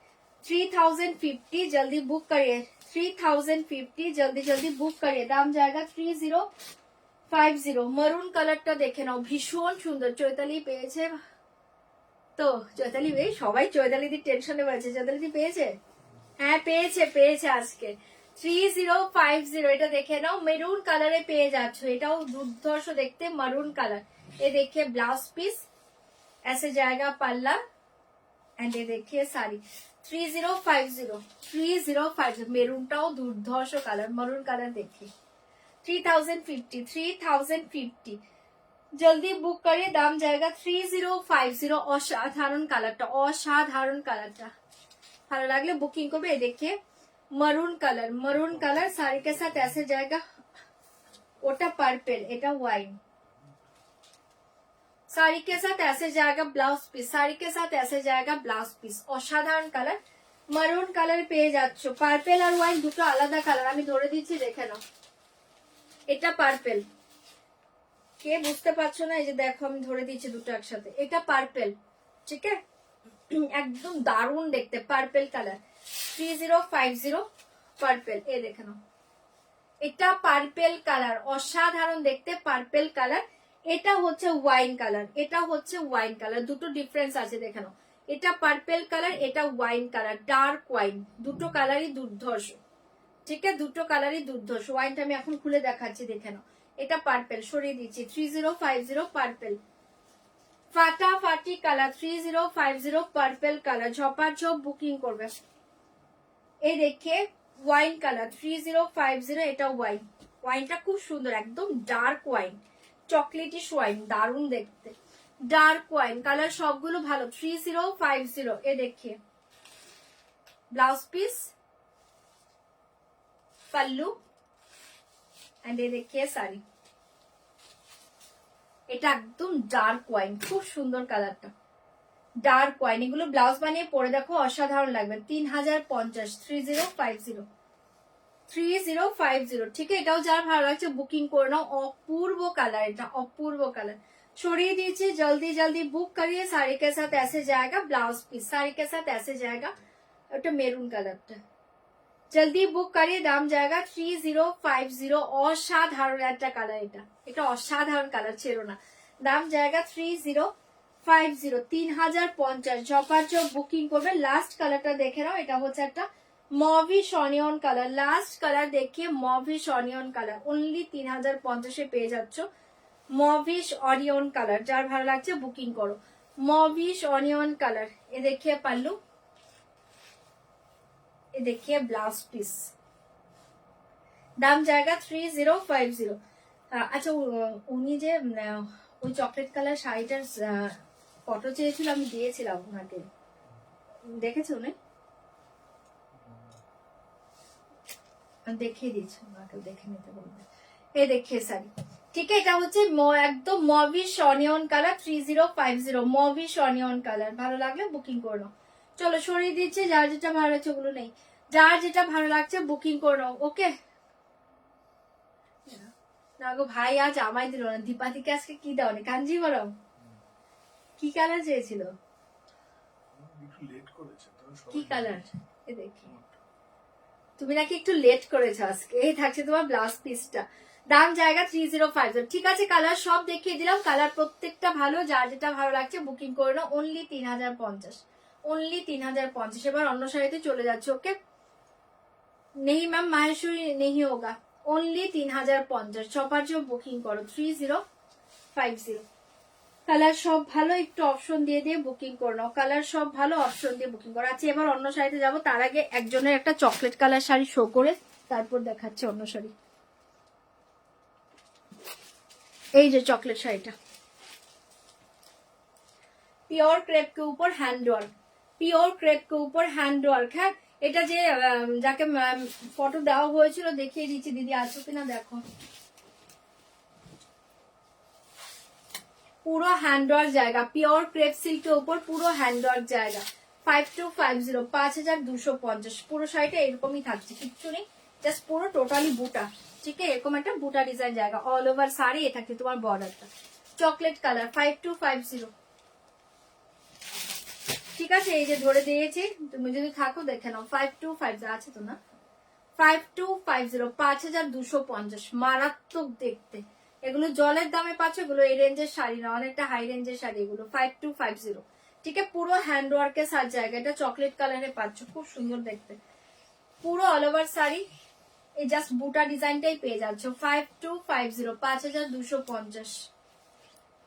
3050 जल्दी बुक करिए, 3050 जल्दी जल्दी बुक करिए। दाम जाएगा 3050। मरून कलरটা দেখে নাও, ভীষণ সুন্দর। চৈতালি পেয়েছে তো, চৈতালি ভাই সবাই চৈতালিদির টেনশনে রয়েছে। চৈতালিদি পেয়েছে? হ্যাঁ পেয়েছে, পেয়েছে আজকে। 3050 এটা দেখে নাও, মেরুন কালারে পেয়ে যাচ্ছ। এটাও দুর্ধর্ষ দেখতে, মারুন কালার। ये देखिए ब्लाउज पीस, ऐसे जाएगा पल्ला एंड ये देखिए साड़ी। 3050 মেরুনটাও দুর্ধর্ষ কালার, মারুন কালার देखिए। 3050 जल्दी बुक करिए। दाम जाएगा 3050। অসাধারণ কালারটা, অসাধারণ কালারটা ভালো লাগলে বুকিং করবে। ये देखिए maroon colour, maroon colour sari के साथ ऐसे जाएगा। ওটা পার্পল, এটা ওয়াইন। साड़ी के साथ ऐसे जाएगा ब्लाउज पीस, साड़ी के साथ ऐसे जाएगा ब्लाउज पीस। অসাধারণ কালার, মারুন কালার পেয়ে যাচ্ছ। পার্পল আর ওয়াইন দুটো আলাদা কালার, আমি ধরে দিচ্ছি দেখে নাও। এটা পার্পল, কে বুঝতে পারছো না? এই যে দেখো আমি ধরে দিচ্ছি দুটো একসাথে। এটা পার্পল, ঠিক আছে, একদম দারুণ দেখতে পার্পল কালার। 3050 পার্পল, এই দেখে নাও। এটা পার্পল কালার, অসাধারণ দেখতে পার্পল কালার। এটা হচ্ছে ওয়াইন কালার, এটা হচ্ছে ওয়াইন কালার, দুটো ডিফারেন্স আছে দেখে নাও। এটা পার্পল কালার, এটা ওয়াইন কালার, ডার্ক ওয়াইন। দুটো কালারই দুর্ধর্ষ, ঠিক আছে, দুটো কালারই দুর্ধর্ষ। ওয়াইনটা আমি এখন খুলে দেখাচ্ছি দেখে নাও। এটা পার্পল, সরিয়ে দিচ্ছি। 3050 পার্পল, ফাটাফাটি কালার। 3050 পার্পল কালার, ঝপাঝপ বুকিং করবে। এই দেখে ওয়াইন কালার 3050, এটা ওয়াইন। ওয়াইনটা খুব সুন্দর, একদম ডার্ক ওয়াইন, চকলেটিশ ওয়াইন, দারুণ দেখতে। ডার্ক ওয়াইন কালার সবগুলো ভালো। 3050 এ দেখিয়ে ব্লাউজ পিস, পাল্লু এন্ড এ দেখিয়ে শাড়ি। এটা একদম ডার্ক ওয়াইন, খুব সুন্দর কালারটা, ডার্ক ওয়াইন। এগুলো ব্লাউজ বানিয়ে পরে দেখো, অসাধারণ লাগবে। 3050, 3050, ঠিক আছে। এটাও যার ভালো লাগছে বুকিং করে নাও। অপূর্ব কালার, এটা অপূর্ব কালার। সরিয়ে দিয়েছি, জলদি জলদি বুক করিয়ে। শাড়ি के साथ ऐसे जाएगा ब्लाउज पीस, শাড়ি के साथ ऐसे जाएगा। ওটা মেরুন কালারটা, জলদি বুক করিয়ে। দাম জায়গা 3050। অসাধারণ একটা কালার, এটা এটা অসাধারণ কালার, ছেড়ো না। দাম জায়গা 3050, 3050। ঝপাঝপ বুকিং করবে। লাস্ট কালারটা দেখে নাও, এটা হচ্ছে একটা mauvish onion colour. Last colour দেখিয়ে মভিশ অনিয়ন কালার, অনলি 3050 পেয়ে যাচ্ছ। মভিশ অনিয়ন কালার, যার ভালো লাগছে বুকিং করো। মভিশ অনিয়ন কালার, এ দেখিয়ে পাল্লু, এ দেখিয়ে ব্লাউজ পিস। দাম জায়গা 3050। আচ্ছা, উনি যে ওই চকলেট কালার শাড়িটার ফটো চেয়েছিল, আমি দিয়েছিলাম ওনাকে, দেখেছো উনি? দেখিয়ে দিচ্ছি ওনাকে, দেখে নিতে বলবে। এ দেখিয়ে শাড়ি, ঠিক আছে। এটা হচ্ছে একদম mauvish onion colour, 3050 mauvish onion colour. ভালো লাগলে বুকিং করে নাও। চলো সরিয়ে দিচ্ছি, যার যেটা ভালো লাগছে ওগুলো নেই, যার যেটা ভালো লাগছে বুকিং করে নাও। ওকে না গো ভাই, আজ আমায় দিল না। দীপাতিকে আজকে কি দাওনি? কাঞ্জি বরং কি কালার চেয়েছিল? কি কালার? এ দেখি, তুমি নাকি একটু লেট করেছো আজকে। এই থাকছে তোমার ব্লাউজ পিসটা। দাম জায়গা 3050, ঠিক আছে। কালার সব দেখিয়ে দিলাম, কালার প্রত্যেকটা ভালো, যার যেটা ভালো লাগছে বুকিং করে নাও। Only 3050, only 3050। এবার অন্য শাড়িতে চলে যাচ্ছে। ওকে, নেই ম্যাম, মাহেশ্বরী নেই হোগা। অনলি 3050, ঝপাঝপ বুকিং করো। 3050 কালার সব ভালো, একটু অপশন দিয়ে দিয়ে বুকিং করে নাও। কালার সব ভালো, অপশন দিয়ে বুকিং করো। আচ্ছা, এবার অন্য শাড়িতে যাবো। তার আগে একজনের একটা চকলেট কালার শাড়ি শো করে তারপর দেখাচ্ছে অন্য শাড়ি। এই যে চকলেট শাড়িটা, प्योर क्रेप के ऊपर हैंड वर्क, प्योर क्रेप के ऊपर हैंड वर्क है। এটা যে যাকে ফটো দেওয়া হয়েছিল দেখিয়ে দিচ্ছি, দিদি আছো কিনা দেখো। পুরো হ্যান্ডওয়ার্ক জায়গা, পিওর ক্রেপ সিল্কের উপর পুরো হ্যান্ডওয়ার্ক জায়গা। 5250, 5250। পুরো শাড়িটা এরকমই থাকছে, কিচ্ছু নেই, জাস্ট পুরো টোটালি বুটা। ঠিক আছে, এরকম একটা বুটা ডিজাইন জায়গা, অল ওভার শাড়ি। এ থাকছে তোমার বর্ডারটা চকলেট কালার, 5250। ঠিক আছে, এই যে ধরে দিয়েছি, তুমি যদি থাকো দেখে নাও। 5250 আছে তো না? 5250, 5250, মারাত্মক দেখতে। এগুলো জলের দামে পাচ্ছ, এগুলো এই রেঞ্জের শাড়ি না, অনেকটা হাই রেঞ্জের শাড়ি এগুলো। 5250, ঠিক আছে, পুরো হ্যান্ড ওয়ার্কের সাজ জায়গা। এটা চকলেট কালারে পাচ্ছ, খুব সুন্দর দেখতে, পুরো অল ওভার শাড়ি। এই জাস্ট বুটা ডিজাইনটাই পেয়ে যাচ্ছ। 5250, 5250।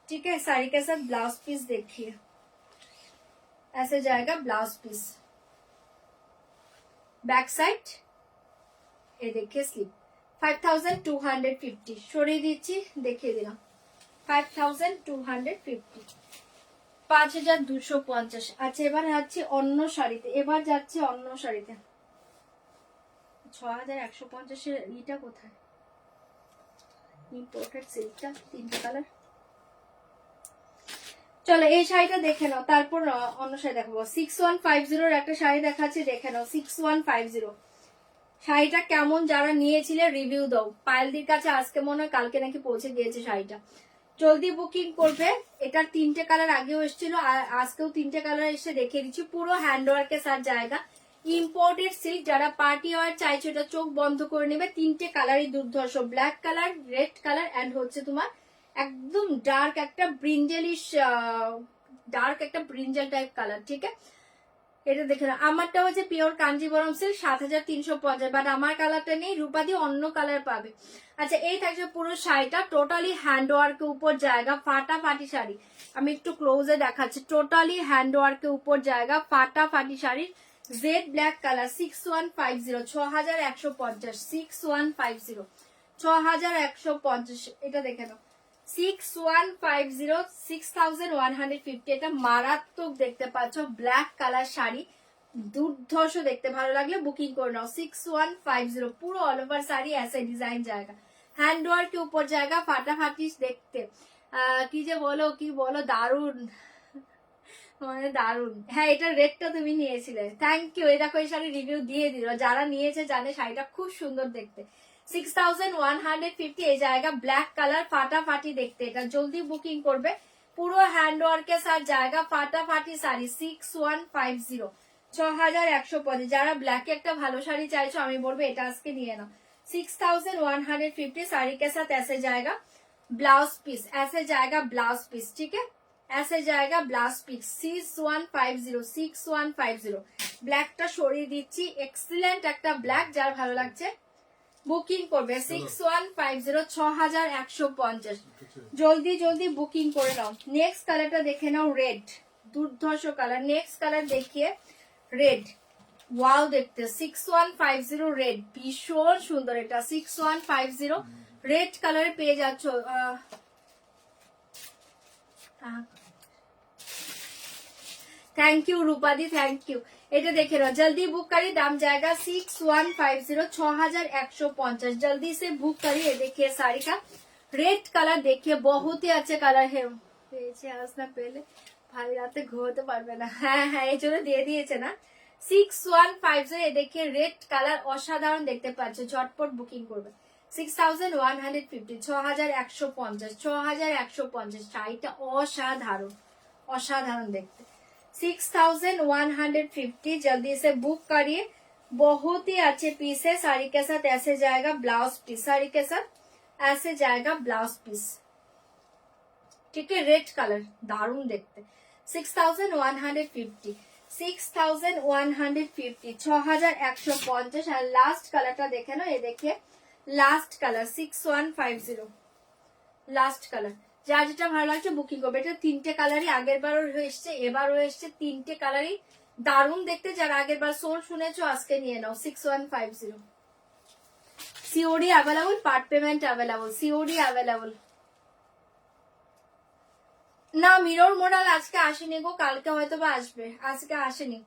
ठीक है, साड़ी के साथ ब्लाउज पीस देखिए, ऐसे जाएगा ब्लाउज पीस। बैक साइड ये देखिए स्लीव। 5250 সরিয়ে দিচ্ছি, দেখিয়ে দিলাম। 5250, 5250। আচ্ছা, এবার যাচ্ছি অন্য শাড়িতে, এবার যাচ্ছে অন্য শাড়িতে। 6150 এর ইটা কোথায়? ইম্পোর্টেড সিল্কটা, তিনটে কালার। চলো এই শাড়িটা দেখে নাও, তারপর অন্য শাড়ি দেখাবো। 6150 এর একটা শাড়ি দেখাচ্ছি, দেখে নাও। 6150 শাড়িটা কেমন, যারা নিয়েছিলে রিভিউ দাও। পায়েলদির কাছে আজকে মনে হয় কালকে নাকি পৌঁছে গিয়েছে শাড়িটা, জলদি বুকিং করবে। এটার তিনটে কালার আগেও এসেছিল, আজকেও তিনটে কালার এসে দেখিয়ে দিচ্ছি। পুরো হ্যান্ডওয়ার্কের সাথে জায়গা, ইম্পোর্টেড সিল্ক। যারা পার্টি ওয়ার চাইছো এটা চোখ বন্ধ করে নেবে। তিনটে কালারই দুর্ধর্ষ, black colour, red colour and হচ্ছে তোমার একদম ডার্ক একটা ব্রিঞ্জেলিশ, ডার্ক একটা ব্রিঞ্জেল টাইপ কালার। ঠিক আছে, এটা দেখে না। আমারটা হচ্ছে পিওর কাঞ্জিবরম সিল্ক, 7350, বাট আমার কালারটা নেই, রূপাদি অন্য কালার পাবে। আচ্ছা, এই থাকছে পুরো শাড়িটা টোটালি হ্যান্ডওয়ার্কের উপর জায়গা, ফাটাফাটি শাড়ি। আমি একটু ক্লোজে দেখাচ্ছি, টোটালি হ্যান্ডওয়ার্কের উপর জায়গা, ফাটাফাটি শাড়ি। Jet black colour, 6150, 6150, 6150, 6150। এটা দেখে নাও, 6150, 6150। এটা মারাত্মক দেখতে পাচ্ছ, ব্ল্যাক কালার শাড়ি, দুর্ধর্ষ দেখতে। ভালো লাগলে বুকিং করে নাও। 6150, পুরো অল ওভার শাড়ি, ऐसे ডিজাইন জায়গা, হ্যান্ডওয়ার্ক के ऊपर জায়গা, ফাটাফাটি দেখতে। কি যে বলো, কি বলো, দারুন, মানে দারুন। হ্যাঁ, এটা রেটটা তুমি নিয়েছিলে, থ্যাংক ইউ। এই দেখো, এই শাড়ি রিভিউ দিয়ে দিল, যারা নিয়েছে জানে শাড়িটা খুব সুন্দর দেখতে। 6150 এই জায়গা, ব্ল্যাক কালার, ফাটাফাটি দেখতে। এটা জলদি বুকিং করবে, পুরো হ্যান্ডওয়ার্কের সাথে জায়গা, ফাটাফাটি শাড়ি। 6150, 6150। যারা ব্ল্যাকে একটা ভালো শাড়ি চাইছো আমি বলবো এটা আজকে নিয়ে নাও। 6150 साड़ी के साथ ऐसे जाएगा ब्लाउज पीस, ऐसे जाएगा ब्लाउज पीस। ठीक है, ऐसे जाएगा ब्लाउज पीस। 6150, 6150। ব্ল্যাকটা সরিয়ে দিচ্ছি, এক্সিলেন্ট একটা ব্ল্যাক, যার ভালো লাগছে বুকিং করবে। 6150, 6150। জলদি জলদি বুকিং করে নাও। নেক্সট কালারটা দেখে নাও, রেড, দুর্ধর্ষ কালার। নেক্সট কালার দেখিয়ে, রেড, ওয়াও দেখতে। 6150 রেড, ভীষণ সুন্দর এটা। 6150 রেড কালারে পেয়ে যাচ্ছ। Thank you Rupadi, thank you. এটা দেখে নাও, জলদি বুক करी, दाम जाएगा 6150, 6150। जल्दी से बुक करिए। देखिए साड़ी का रेड कलर, देखिए बहुत ही अच्छे कलर है। পেয়েছে আজ না পেলে ভাই রাতে ঘুমোতে পারবে না। হ্যাঁ হ্যাঁ, এই জন্য দিয়ে দিয়েছে না। 6150 দেখে রেড কালার, অসাধারণ দেখতে পাচ্ছ, ঝটপট বুকিং করবে। 6150, 6150, 6150। শাড়িটা অসাধারণ, অসাধারণ দেখতে। 6150, जल्दी से बुक करिए। बहुत ही अच्छे पीस है, साड़ी के साथ ऐसे जाएगा ब्लाउज पीस, साड़ी के साथ ऐसे जाएगा ब्लाउज पीस। ठीक है, रेड कलर, दारुण देखते। 6150, 6150, 6150। আর লাস্ট কালারটা দেখে নাও, এই দেখে লাস্ট কালার, 6150 লাস্ট কালার। যার যেটা ভালো লাগছে বুকিং করবে। এটা তিনটে কালারই, আগের বারও এসছে এবারও এসছে, তিনটে কালারই দারুণ দেখতে। যারা আগের বার সোল শুনেছো আজকে নিয়ে নাও। 6150, COD available, part payment available, COD available. না, মিরর মডেল আজকে আসেনি গো, কালকে হয়তো বা আসবে, আজকে আসেনি।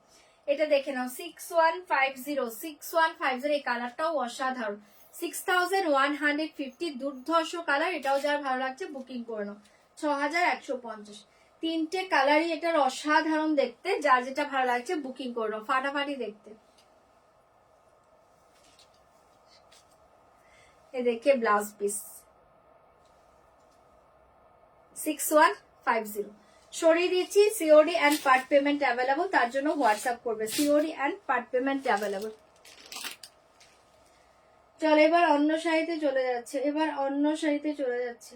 এটা দেখে নাও 6150 এই কালারটাও অসাধারণ 6150 দুর্ধর্ষ কালার। এটাও যার ভালো লাগছে বুকিং করে নাও 6150। তিনটে কালারই এটার অসাধারণ দেখতে, যার যেটা ভালো লাগছে বুকিং করে নাও, ফাটাফাটি দেখতে। এ দেখে ব্লাউজ পিস 6150 সরিয়ে দিচ্ছি। COD and part payment available, তার জন্য হোয়াটসঅ্যাপ করবে। COD and part payment available. চল এবার অন্য শাড়িতে চলে যাচ্ছে, এবার অন্য শাড়িতে চলে যাচ্ছে।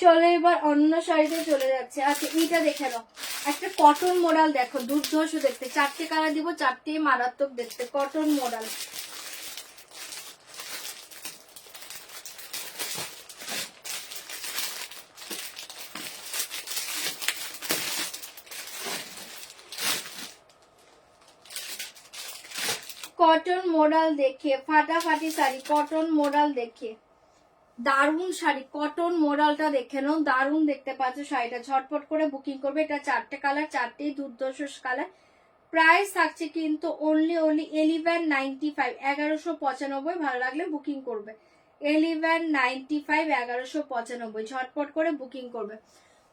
চলো এবার অন্য শাড়িতে চলে যাচ্ছে। আচ্ছা এইটা দেখে নাও, একটা কটন মোডাল দেখো, দুর্ধর্ষ দেখতে। চারটে কালার দিব, চারটে মারাত্মক দেখতে। কটন মোডাল, কটন মোডাল দেখে ফাটাফাটি শাড়ি, কটন মোডাল দেখে দারুন শাড়ি। কটন মোডালটা দেখে নাও, দারুন দেখতে পাচ্ছ শাড়িটা। ঝটপট করে বুকিং করবে। এটা চারটে কালার, চারটেই দুর্ধর্ষ কালার। প্রাইস থাকছে কিন্তু অনলি 1195, 1195। ভালো লাগলে বুকিং করবে। 1195, 1195। ঝটপট করে বুকিং করবে।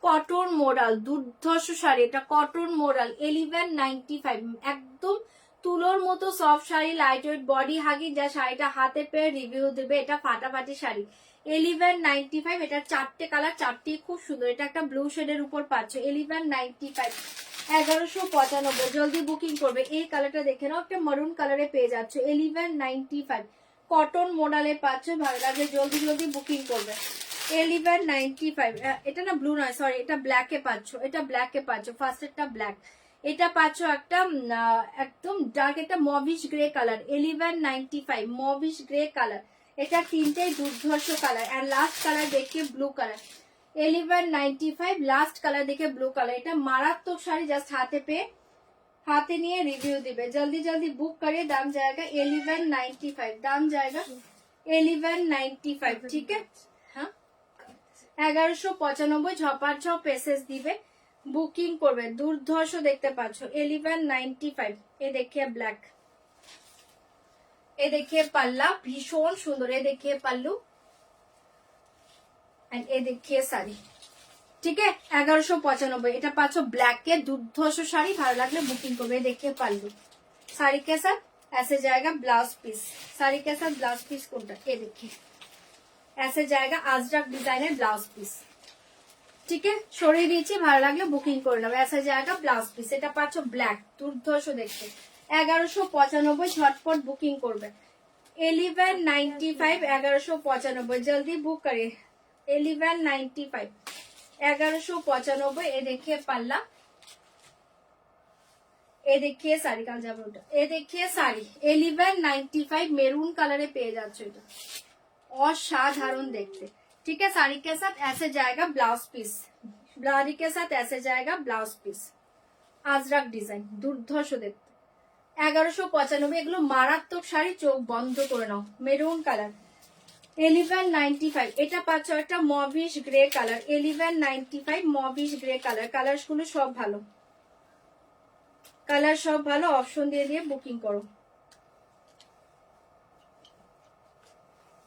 কটন মোডাল দুর্ধর্ষ শাড়ি, এটা কটন মোডাল 1195। একদম তুলোর মতো soft sari, light weight body huggy. যা শাড়িটা হাতে পেয়ে রিভিউ দেবে। এটা ফাটাফাটি শাড়ি 1195। এটা চারটে কালার, চারটেই খুব সুন্দর। এটা একটা ব্লু শেডের উপর পাচ্ছ 1195, 1195। জলদি বুকিং করবে। এই কালারটা দেখে নাও, একটা মারুন কালারে পেয়ে যাচ্ছ 1195। কটন মোডালে পাচ্ছ, ভালো লাগে জলদি জলদি বুকিং করবে। 1195। এটা না ব্লু নয়, সরি, এটা ব্ল্যাকে পাচ্ছ। এটা ব্ল্যাকে পাচ্ছ, ফার্স্টেরটা ব্ল্যাক। এটা পাচ্ছ একটা একদম ডার্ক, একটা mauvish grey colour 1195, mauvish grey colour. এটা তিনটেই দুর্ধর্ষ কালার। আর লাস্ট কালার দেখে ব্লু কালার 1195, লাস্ট কালার দেখে ব্লু কালার। এটা মারাত্মক শাড়ি, জাস্ট হাতে পেয়ে হাতে নিয়ে রিভিউ দিবে। জলদি জলদি বুক করে। দাম জায়গা 1195, দাম জায়গা 1195। ঠিক আছে, হ্যাঁ 1195। ঝপার ঝপ এসএস দিবে, বুকিং করবে। দুর্ধর্ষ দেখতে পাচ্ছ 1195। এ দেখিয়ে ব্ল্যাক, এ দেখিয়ে পাল্লা, ভীষণ সুন্দর। এ দেখিয়ে পাল্লু, এ দেখিয়ে শাড়ি। ঠিক আছে 1195। এটা পাচ্ছ ব্ল্যাকে দুর্ধর্ষ শাড়ি, ভালো লাগলে বুকিং করবে। এ দেখিয়ে পাল্লু, শাড়ি কে সাথ ऐसे जाएगा ब्लाउज पीस। শাড়ি কে সাথ ব্লাউজ পিস কোনটা? এ দেখি ऐसे जाएगा আজরাক ডিজাইনের ব্লাউজ পিস। ঠিক আছে সরিয়ে দিয়েছি, ভালো লাগলে বুকিং করে নেবে। ऐसे जाएगा ব্লাউজ পিস। এটা পাচ্ছ ব্ল্যাক, দুর্ধর্ষ দেখতে 1195। ঝটপট বুকিং করবে। 1195, 1195। জলদি বুক করে 1195, 1195। এ দেখিয়ে পাল্লা, এ দেখিয়ে শাড়ি। কাল যাবে ওটা। এ দেখিয়ে শাড়ি 1195, মেরুন কালারে পেয়ে যাচ্ছে। এটা অসাধারণ দেখতে। ठीक है साड़ी के साथ ऐसे जाएगा ब्लाउज पीस, साड़ी के साथ ऐसे जाएगा ब्लाउज पीस। আজরাক ডিজাইন, দুর্ধর্ষ দেখতে 1195। এগুলো মারাত্মক শাড়ি, চোখ বন্ধ করে নাও। Maroon colour 1195। এটা পাচ্ছ একটা mauvish grey colour 1195, mauvish grey colour. Colour গুলো সব ভালো, কালার সব ভালো। অপশন দিয়ে দিয়ে বুকিং করো।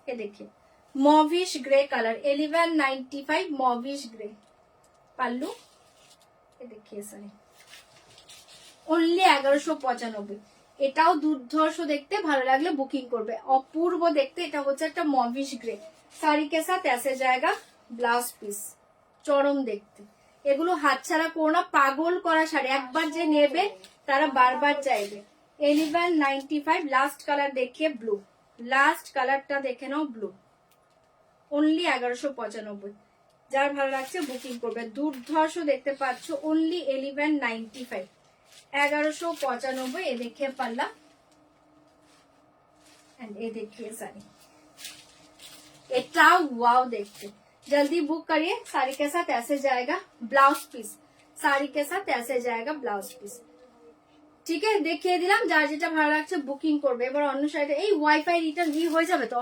এ দেখে mauvish grey colour 1195, mauvish grey pallu. এ দেখিয়ে শাড়ি অনলি 1195। এটাও দুর্ধর্ষ দেখতে, ভালো লাগলে বুকিং করবে। অপূর্ব দেখতে। এটা হচ্ছে একটা মভিশ গ্রে। শাড়ি কে সাথ ऐसे जाएगा ব্লাউজ পিস, চরম দেখতে। এগুলো হাতছাড়া করো না, পাগল করা শাড়ি। একবার যে নেবে তারা বারবার চাইবে। 1195। লাস্ট কালার দেখিয়ে ব্লু, লাস্ট কালারটা দেখে নাও ব্লু, অনলি 1195। যার ভালো লাগছে বুকিং করবে। দুর্ধর্ষ দেখতে পাচ্ছ, অনলি 1195, 1195। এ দেখিয়ে পাল্লা, এ দেখিয়ে শাড়ি। এটাও ওয়াও দেখতে। जल्दी बुक करिए। साड़ी के साथ ऐसे जाएगा ब्लाउज पीस, साड़ी के साथ ऐसे जाएगा ব্লাউজ পিস। ঠিক আছে, দেখিয়ে দিলাম। যার যেটা ভালো লাগছে বুকিং করবে। এবার অন্য সাইডে এই ওয়াইফাই রিটার্ন হয়ে যাবে তো।